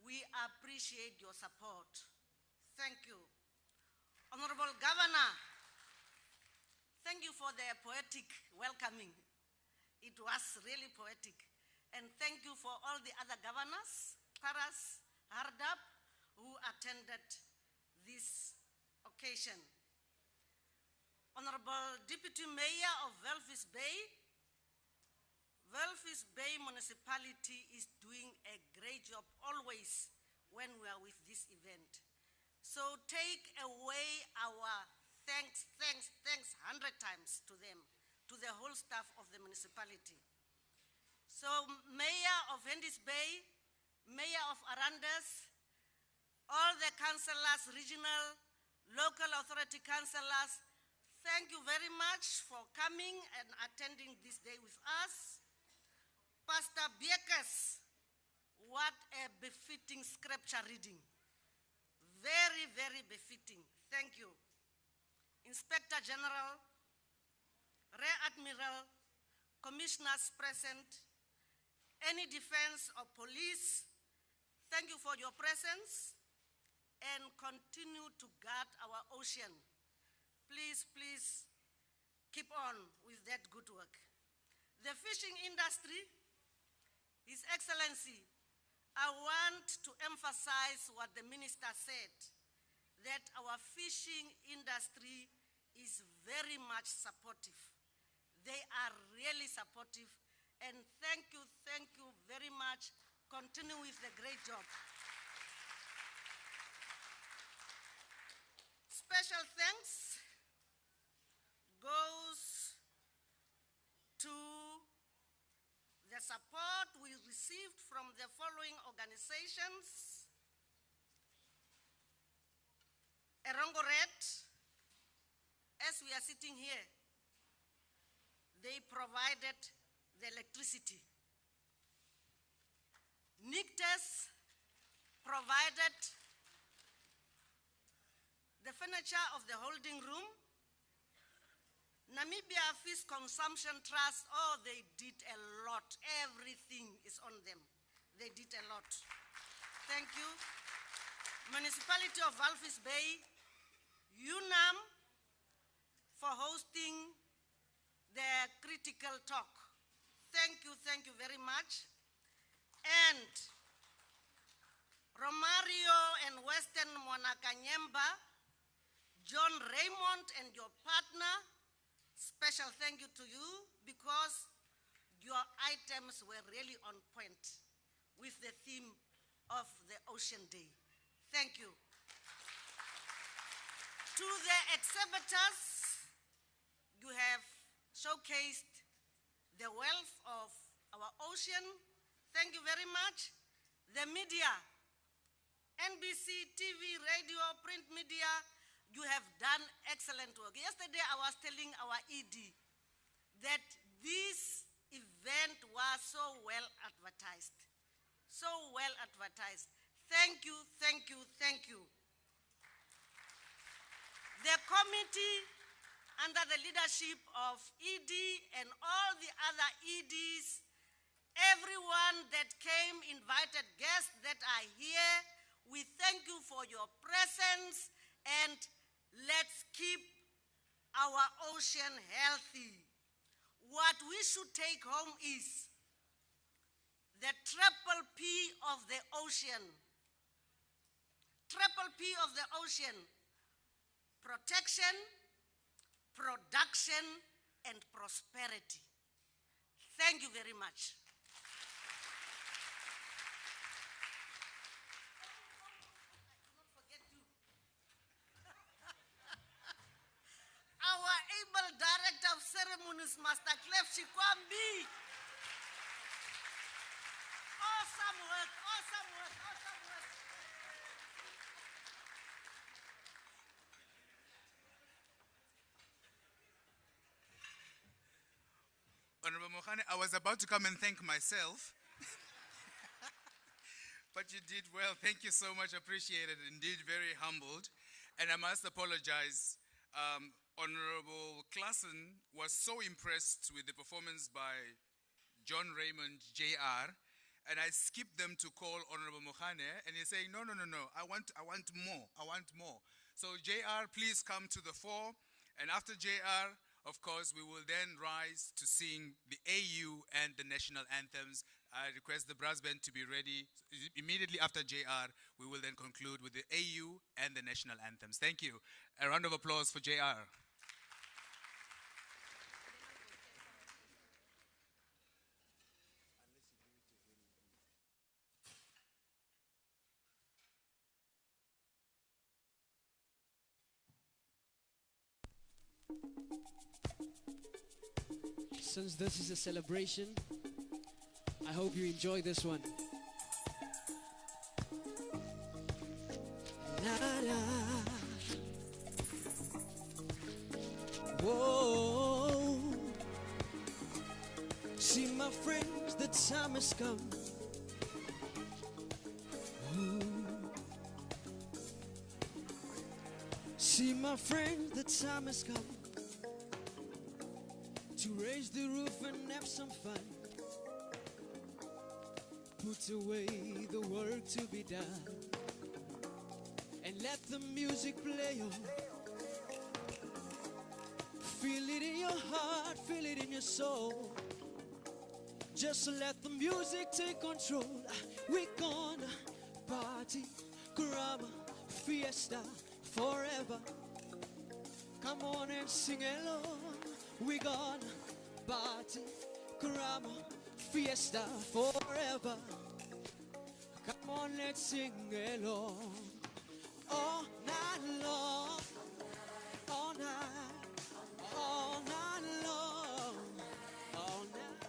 we appreciate your support. Thank you. Honorable Governor, thank you for the poetic welcoming. It was really poetic. And thank you for all the other governors, Paras, Hardap, who attended this occasion. Honorable Deputy Mayor of Walvisbay, Walvisbay Municipality is doing a great job always when we are with this event. So take away our thanks 100 times to them, to the whole staff of the municipality. So Mayor of Hentis Bay, Mayor of Arandas, all the councillors, regional, local authority councillors, thank you very much for coming and attending this day with us. Pastor Biekas, what a befitting scripture reading. Very befitting. Thank you. Inspector General, Rear Admiral, commissioners present, any defense or police, thank you for your presence and continue to guard our ocean. Please keep on with that good work. The fishing industry, His Excellency, I want to emphasize what the minister said, that our fishing industry is very much supportive. They are really supportive, and thank you very much. Continue with the great job. Special thanks goes to the support we received from the following organizations: Erongo Red, as we are sitting here, they provided the electricity. Nictes provided the furniture of the holding room. Namibia Fish Consumption Trust, oh, they did a lot. Everything is on them. They did a lot. Thank you. Municipality of Walvisbay, UNAM, for hosting the critical talk. Thank you very much. And Romario and Western Mwanakanyemba, John Raymond and your partner, special thank you to you because your items were really on point with the theme of the Ocean Day. Thank you. To the exhibitors, you have showcased the wealth of our ocean. Thank you very much. The media, NBC, TV, radio, print media, you have done excellent work. Yesterday I was telling our ED that this event was so well advertised. So well advertised. Thank you. The committee under the leadership of ED and all the other EDs, everyone that came, invited guests that are here, we thank you for your presence, and let's keep our ocean healthy. What we should take home is the triple P of the ocean. Triple P of the ocean: protection, production, and prosperity. Thank you very much. Our able director of ceremonies, Master Clef Shikwambi. Awesome work, awesome work, awesome work. Honorable Mohane, I was about to come and thank myself. But you did well. Thank you so much. Appreciated. Indeed, very humbled. And I must apologize. Honorable Klassen was so impressed with the performance by John Raymond, JR, and I skipped them to call Honorable Mohane, and he's saying, no, I want more. So JR, please come to the fore, and after JR, of course, we will then rise to sing the AU and the national anthems. I request the brass band to be ready. Immediately after JR, we will then conclude with the AU and the national anthems. Thank you. A round of applause for JR. Since this is a celebration, I hope you enjoy this one. La, la. Whoa. See, my friends, the time has come. Ooh. See, my friends, the time has come to raise the roof and have some fun. Put away the work to be done and let the music play on. Feel it in your heart, feel it in your soul. Just let the music take control. We're gonna party, grama, fiesta, forever. Come on and sing along. We're gonna party, grama, fiesta, forever. Come on, let's sing along. All night long, all night, all night long, all night.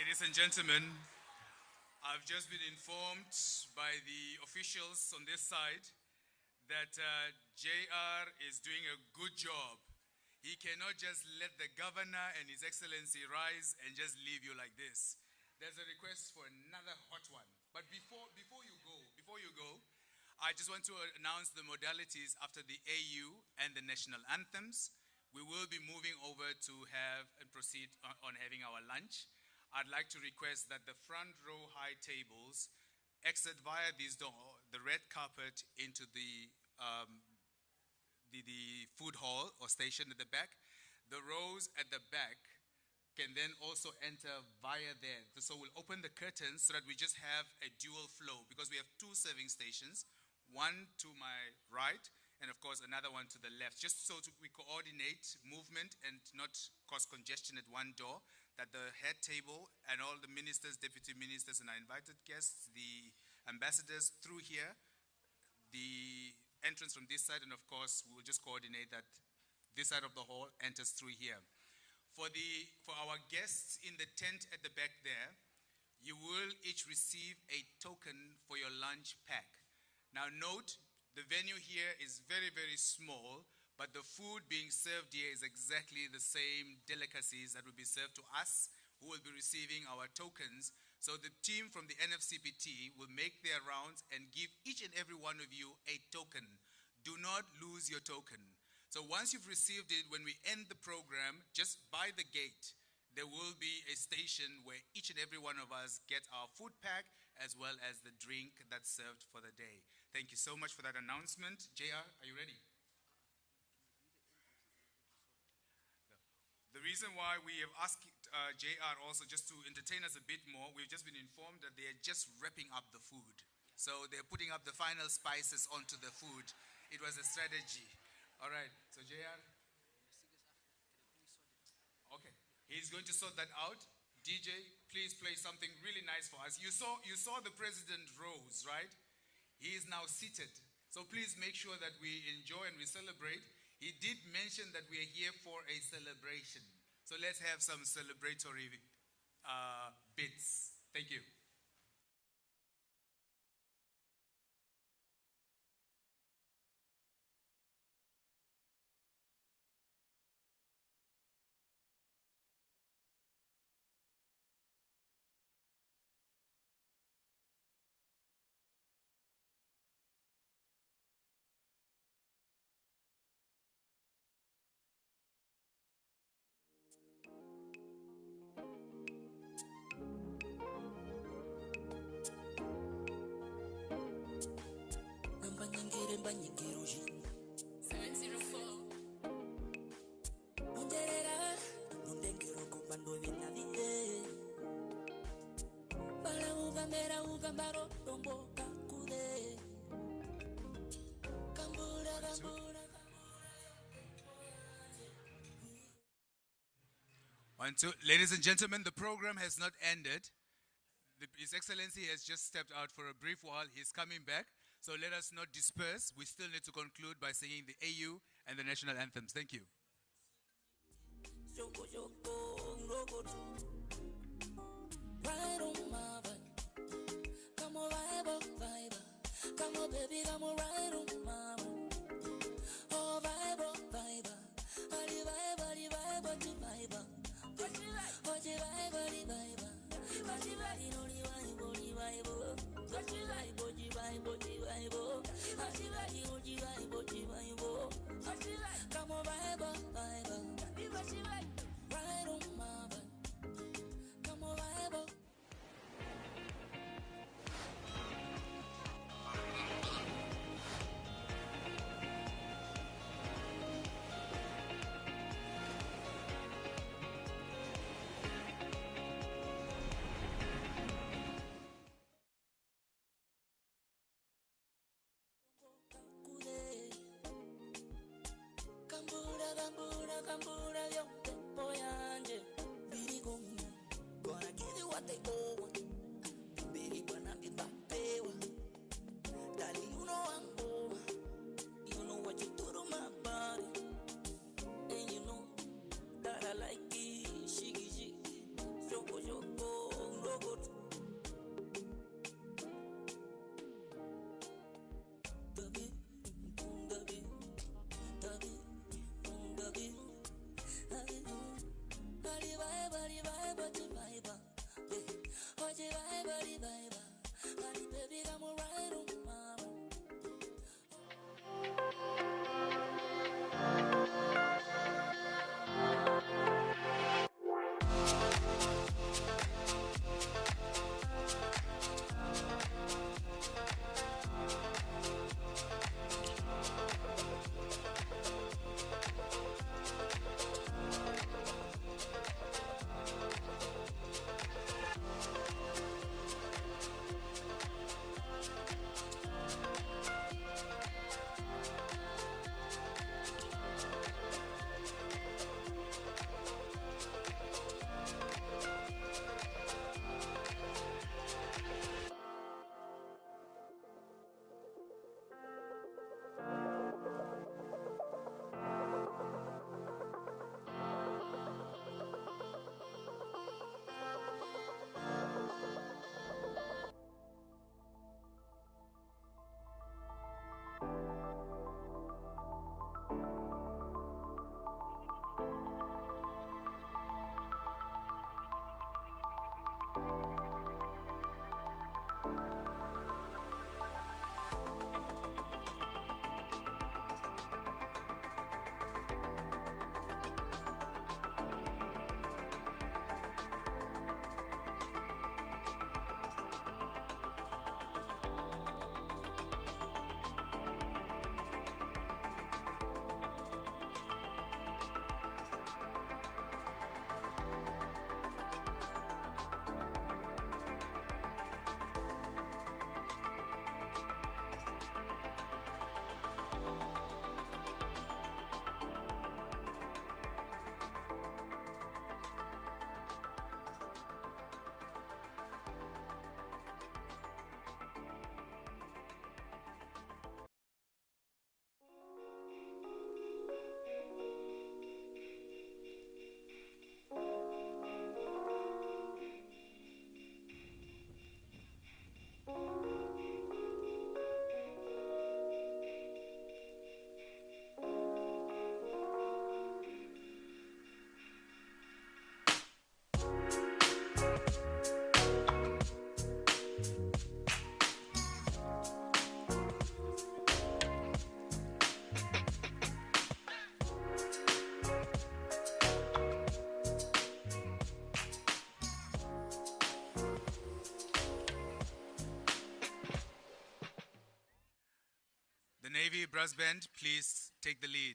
Ladies and gentlemen, I've just been informed by the officials on this side that JR is doing a good job. He cannot just let the governor and His Excellency rise and just leave you like this. There's a request for another hot one. But before you go, I just want to announce the modalities after the AU and the national anthems. We will be moving over to have and proceed on having our lunch. I'd like to request that the front row high tables exit via this door, the red carpet, into the food hall or station at the back. The rows at the back can then also enter via there. So we'll open the curtains so that we just have a dual flow, because we have two serving stations, one to my right and of course another one to the left, just so we coordinate movement and not cause congestion at one door, that the head table and all the ministers, deputy ministers and our invited guests, the ambassadors through here, the entrance from this side, and of course we'll just coordinate that this side of the hall enters through here. For our guests in the tent at the back there, you will each receive a token for your lunch pack. Now note, the venue here is very, very small, but the food being served here is exactly the same delicacies that will be served to us, who will be receiving our tokens. So the team from the NFCPT will make their rounds and give each and every one of you a token. Do not lose your token. So once you've received it, when we end the program, just by the gate, there will be a station where each and every one of us get our food pack as well as the drink that's served for the day. Thank you so much for that announcement. JR, are you ready? The reason why we have asked JR also just to entertain us a bit more, we've just been informed that they're just wrapping up the food. So they're putting up the final spices onto the food. It was a strategy. All right, so JR. Okay, he's going to sort that out. DJ, please play something really nice for us. You saw the president rose, right? He is now seated. So please make sure that we enjoy and we celebrate. He did mention that we are here for a celebration. So let's have some celebratory bits. Thank you. One, two. Ladies and gentlemen, the program has not ended. His Excellency has just stepped out for a brief while. He's coming back. So let us not disperse. We still need to conclude by singing the AU and the national anthems. Thank you. Come on, baby, come on, ride on my oh, vibe, vibe. Body, vibe, body, vibe, body, vibe. Body, vibe, body, vibe. Body, body, no, body, vibe. Body, vibe, body, vibe, body, vibe. Body, body, body, vibe, body, vibe. Body, vibe, come on, vibe, vibe. Body, vibe, ride on my vibe. Come on, vibe. Cambura, cambura, cambura, The Navy Brass Band, please take the lead.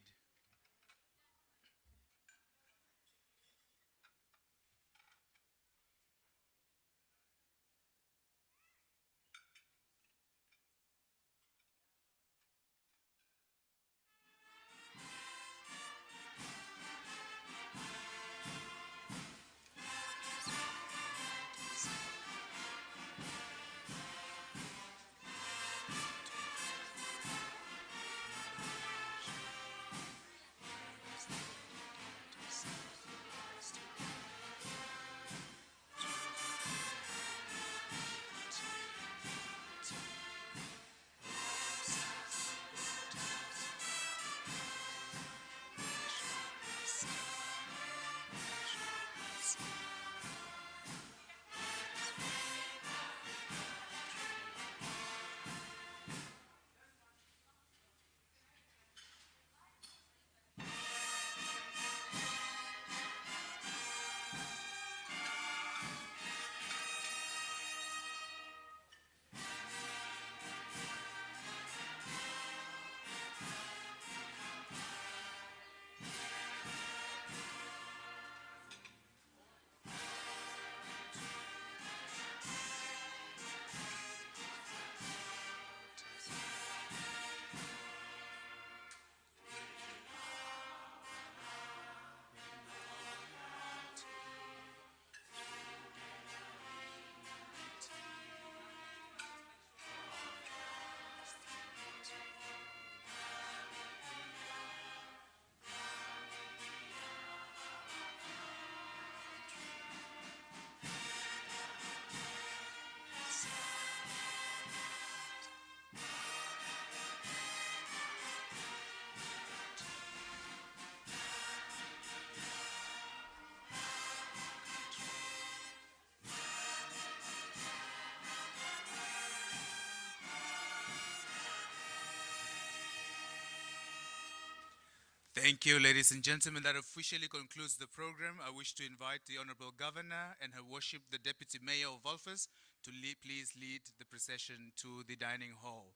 Thank you, ladies and gentlemen. That officially concludes the program. I wish to invite the Honorable Governor and Her Worship, the Deputy Mayor of Walvis, to please lead the procession to the dining hall.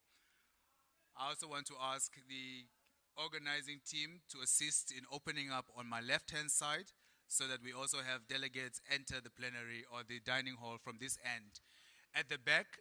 I also want to ask the organizing team to assist in opening up on my left-hand side so that we also have delegates enter the plenary or the dining hall from this end. At the back,